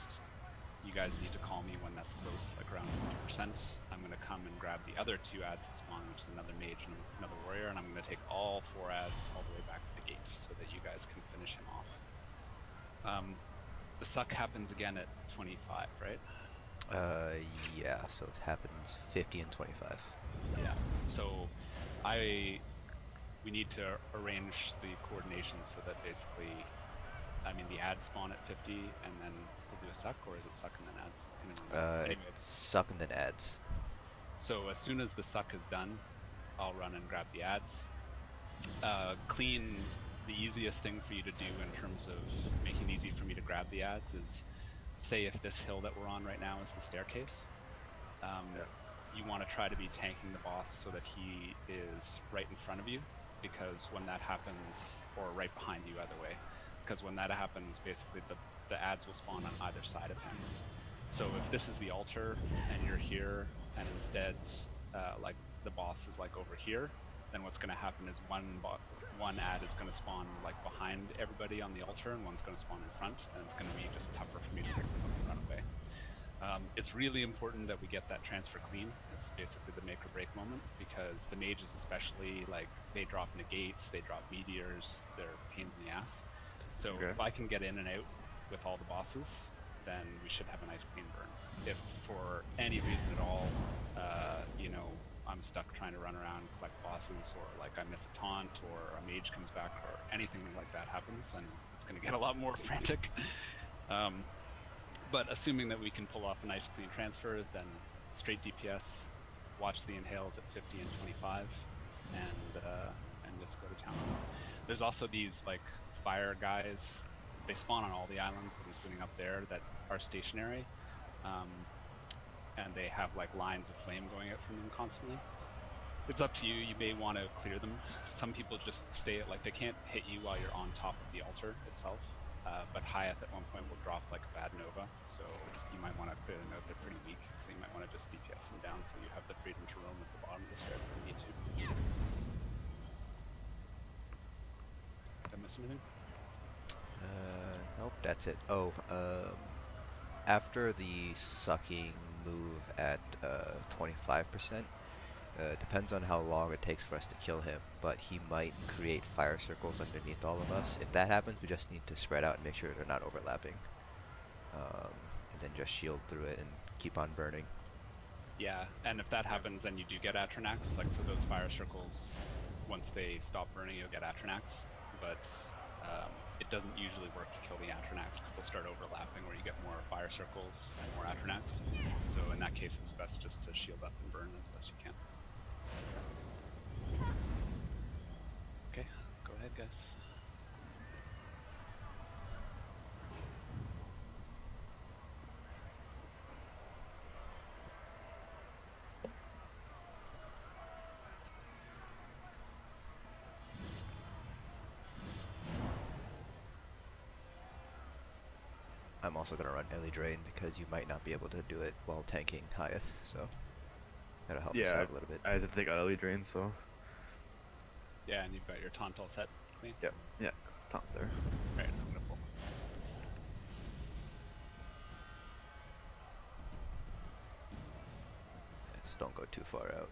you guys need to call me when that's close, like around 50%. I'm going to come and grab the other 2 ads that spawn, which is another mage and another warrior, and I'm going to take all 4 ads all the way back to the gate so that you guys can finish him off. The suck happens again at 25, right? Yeah, so it happens 50 and 25. Yeah, so we need to arrange the coordination so that basically, I mean, the ads spawn at 50 and then we'll do a suck, or is it suck and then ads? Anyway, It's suck and then ads. so as soon as the suck is done, I'll run and grab the ads. Clean, the easiest thing for you to do in terms of making it easy for me to grab the ads is, say if this hill that we're on right now is the staircase, you want to try to be tanking the boss so that he is right in front of you, because when that happens, or right behind you either way, because when that happens, basically the ads will spawn on either side of him. So if this is the altar and you're here, and instead like the boss is like over here, then what's going to happen is one ad is going to spawn like behind everybody on the altar, and one's going to spawn in front, and it's going to be just tougher for me to pick them up and run away. It's really important that we get that transfer clean. It's basically the make or break moment, because the mages especially, like, they drop negates, they drop meteors, they're pains in the ass. So if I can get in and out with all the bosses, then we should have a nice clean burn. If for any reason at all, I'm stuck trying to run around, collect bosses, or like I miss a taunt, or a mage comes back, or anything like that happens, then it's going to get a lot more frantic. But assuming that we can pull off a nice clean transfer, then straight DPS, watch the inhales at 50 and 25, and just go to town. There's also these like fire guys. They spawn on all the islands, including up there, that are stationary, and they have like lines of flame going out from them constantly. It's up to you. You may want to clear them. Some people just stay at, like, they can't hit you while you're on top of the altar itself. But Hyeth at one point will drop like a bad Nova, so you might want to clear them out. They're pretty weak, so you might want to just DPS them down so you have the freedom to roam at the bottom of the stairs if you need to. Did I miss anything? Nope, that's it. Oh, after the sucking move at 25%, depends on how long it takes for us to kill him, but he might create fire circles underneath all of us. If that happens, we just need to spread out and make sure they're not overlapping, and then just shield through it and keep on burning. Yeah, and if that happens, then you do get Atronax. Like, so those fire circles, once they stop burning, you'll get Atronax. But it doesn't usually work to kill the Atronax because they'll start overlapping where you get more fire circles and more Atronax. So in that case, it's best just to shield up and burn as best you can. Okay, go ahead, guys. I'm also going to run Ellie Drain because you might not be able to do it while tanking Hyeth, so that'll help us out a little bit. I had to take out Ellie Drain, so. Yeah, and you've got your taunt all set clean? Yep, yeah, taunt's there. Right, I'm gonna pull. Just don't go too far out.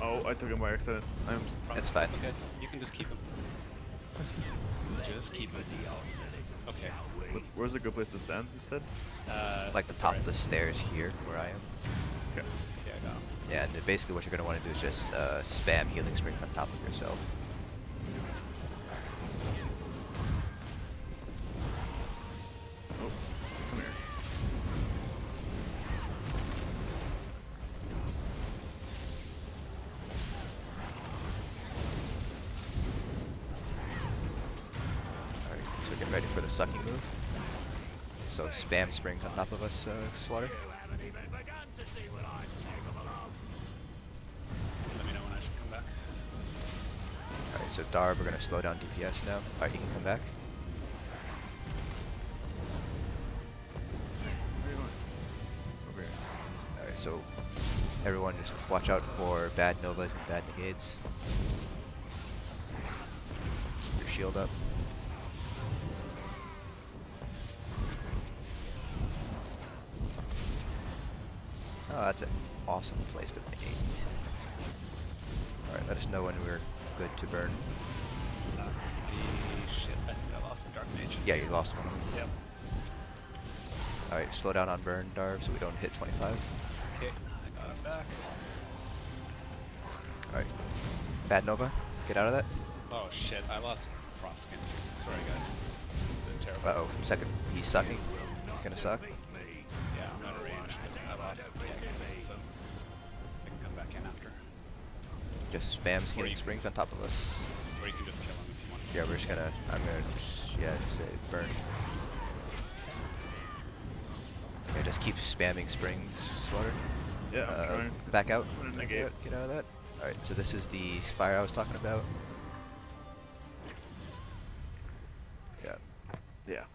Oh, I took him by accident. It's fine. Okay, you can just keep him. Just keep him. Okay. Where's a good place to stand, you said? Like the top of the stairs here, where I am. Okay. Yeah, I got him. Yeah, and basically what you're going to want to do is just spam healing springs on top of yourself. Oh, come here. Alright, so get ready for the sucking move. So spam springs on top of us, Slaughter. Let me know when I should come back. Alright, so Darv, we're going to slow down DPS now. Alright, you can come back. Where are you going? Over here. Alright, so everyone just watch out for bad Novas and bad Negates. Keep your shield up. Oh, that's an awesome place for the Negate. Alright, let us know when we're good to burn. Shit, I think I lost the Dark Mage. Yeah, you lost one. Yep. Alright, slow down on burn, Darv, so we don't hit 25. Okay, I got him back. Alright. Bad Nova, get out of that. Oh shit, I lost Frostkin. Sorry guys. It's been terrible. Uh-oh, second, he's sucking. He's gonna suck. Yeah, I'm out of range. I lost Frostkin, so I can come back in after. Just spams Or healing you- springs on top of us. Or you can just kill him if you want. Yeah, we're just gonna, just say burn. Yeah, just keep spamming springs, Slaughter. Yeah, I'm trying. Back out. I'm gonna Back negate. out, get out of that. Alright, so this is the fire I was talking about. Yeah. Yeah.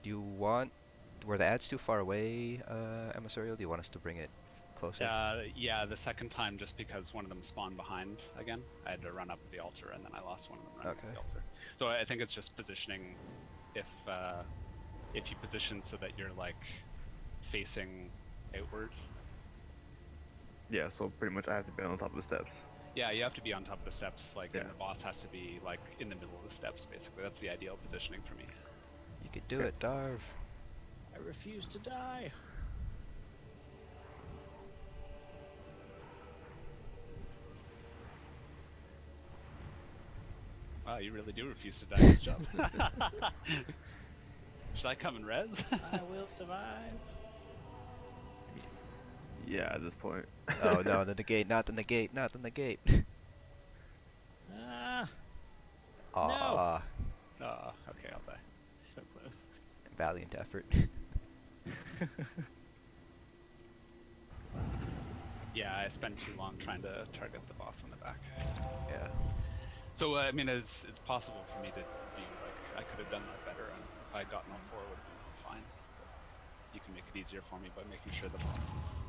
Do you want, were the ads too far away, Emissarial? Do you want us to bring it closer? Yeah, the second time just because one of them spawned behind again. I had to run up the altar and then I lost one of them running up Okay. the altar. So I think it's just positioning. If you position so that you're like facing outward. Yeah, so pretty much I have to be on top of the steps. Yeah, you have to be on top of the steps, like, Yeah. and the boss has to be like in the middle of the steps, basically. That's the ideal positioning for me. You could do it, Darv. I refuse to die. Wow, you really do refuse to die in this job. Should I come and res? I will survive. Yeah, at this point. Oh no, the negate, not the negate, not the negate. Ah, Aw. Oh, okay, I'll die. so close. valiant effort. Yeah, I spent too long trying to target the boss on the back. Yeah. So I mean, it's possible for me to do like I could have done that better, and if I had gotten all four, would have been fine. But you can make it easier for me by making sure the boss is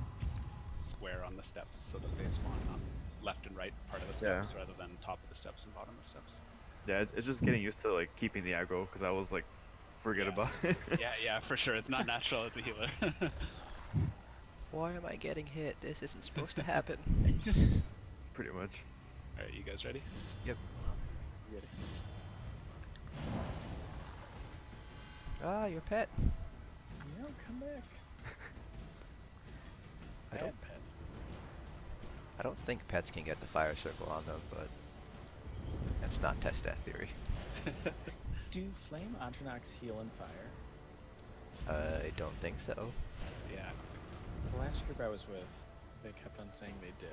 square on the steps, so that they spawn on left and right part of the steps rather than top of the steps and bottom of the steps. Yeah, it's just getting used to like keeping the aggro because I was like, forget about it. Yeah, for sure. It's not natural as a healer. Why am I getting hit? This isn't supposed to happen. Pretty much. Alright, you guys ready? Yep. Ready. Ah, your pet. No, come back. I don't. Pet. I don't think pets can get the fire circle on them, but that's not test death theory. Do flame Atronachs heal and fire? I don't think so. Yeah, I don't think so. The last group I was with, they kept on saying they did.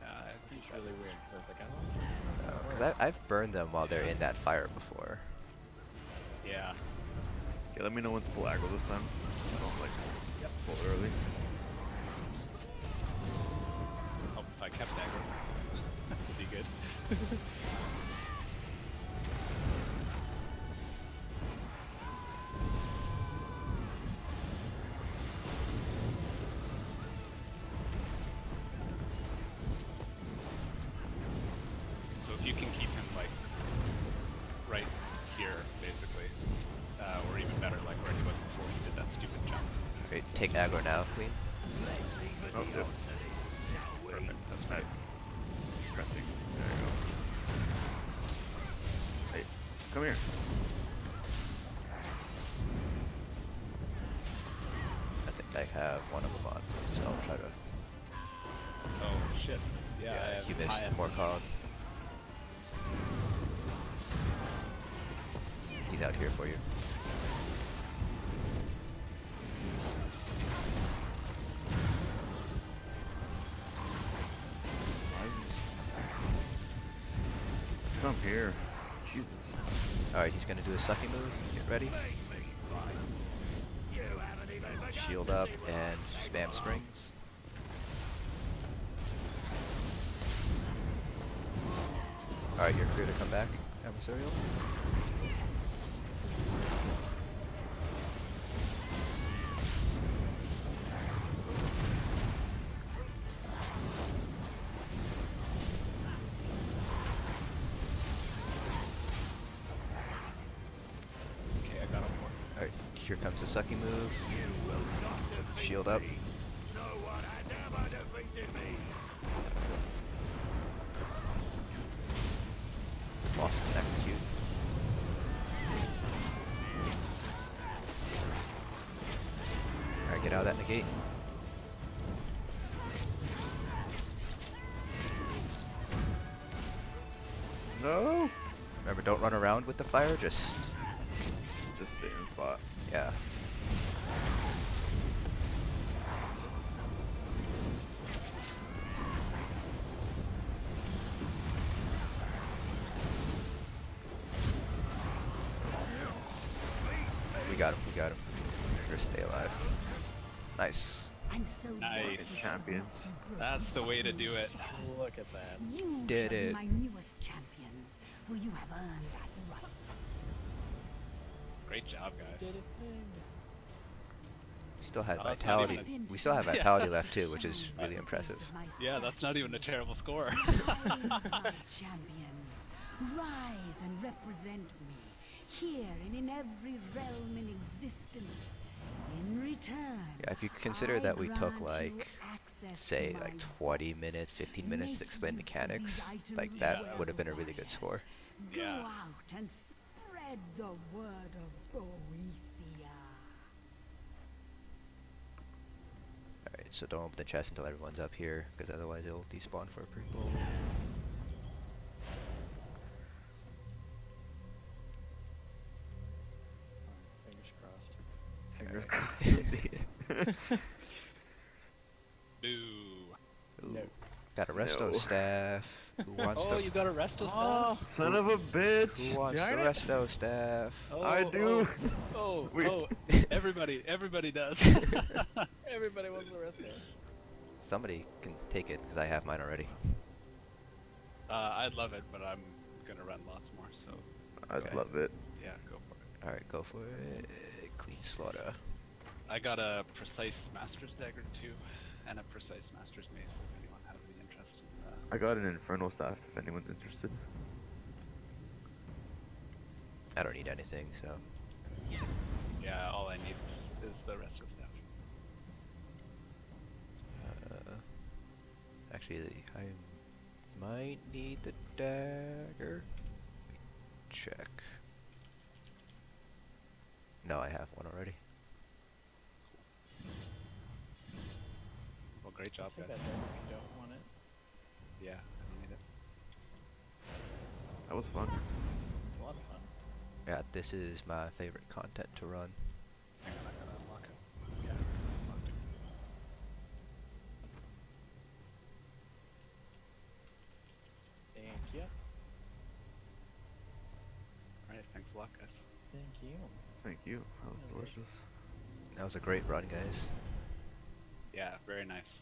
Yeah, I think It's that really is- weird because I was like, I don't know. That's how it 'Cause works. I've burned them while they're in that fire before. Yeah. Okay, let me know when to pull aggro this time. I don't like pull early. Oh, if I kept aggro, would be good. So if you can keep him like right here, basically, or even better, like where he was before he did that stupid jump. Great, take aggro now, Queen. Oh, yep. Perfect. That's right. Pressing. There you go. Hey, come here. I think I have one of them on, so I'll try to. Oh shit. Yeah, I have you missed high more cog. He's out here for you. Come here. Jesus. Alright, he's gonna do a sucking move. Get ready. Shield up and spam springs. Alright, you're clear to come back, Adversarial. Okay, I got him more. Alright, here comes the sucking move. Shield up. No one has ever defeated me. Lost and execute. Alright, get out of that negate. No! Remember, don't run around with the fire, just Just stay in the spot. yeah. We got him, we got him. Just stay alive. Nice. I'm so Nice. lucky Champions. to be That's the way to do it. Look at that. You Did shall be it. my newest champions, for you have earned that right. Great job, guys. Did it thing. Still had Oh, that's not vitality. even We still have Yeah. vitality left too, which is really impressive. Yeah, that's not even a terrible score. Rise, my champions. Rise and represent me, here and in every realm in existence. In return, Yeah, if you consider I that we took grant you like, access say, to like my 20 minutes, 15 minutes to explain mechanics, like that would have been a really good score. Go Yeah. out and spread the word of Boethia. Alright, so don't open the chest until everyone's up here, because otherwise it'll despawn for a pre-pull. Fingers crossed. Fingers crossed indeed. Boo. Ooh. No. Got a resto No. staff. Who wants Oh, the you got a resto Oh, staff? Son of a bitch! Who wants the darn it. resto staff? Oh, I do. Oh, We- oh, everybody does. everybody wants the resto. Somebody can take it because I have mine already. I'd love it, but I'm gonna run lots more, so I'd Okay. love it. yeah, go for it. All right, go for it. Clean slaughter. I got a precise master's dagger too, and a precise master's mace. If anyone has any interest in that. I got an infernal staff if anyone's interested. I don't need anything, so. Yeah, all I need is the resto staff. Actually, I might need the dagger. Check. No, I have one already. Well, great job, Take guys. that dagger if you don't want it. Yeah, I don't need it. That was fun. It's a lot of fun. Yeah, this is my favorite content to run. Hang on, I gotta unlock it. Yeah, unlocked it. Thank you. Alright, thanks a lot, guys. Thank you. Thank you. That was That was good. delicious. That was a great run, guys. Yeah, very nice.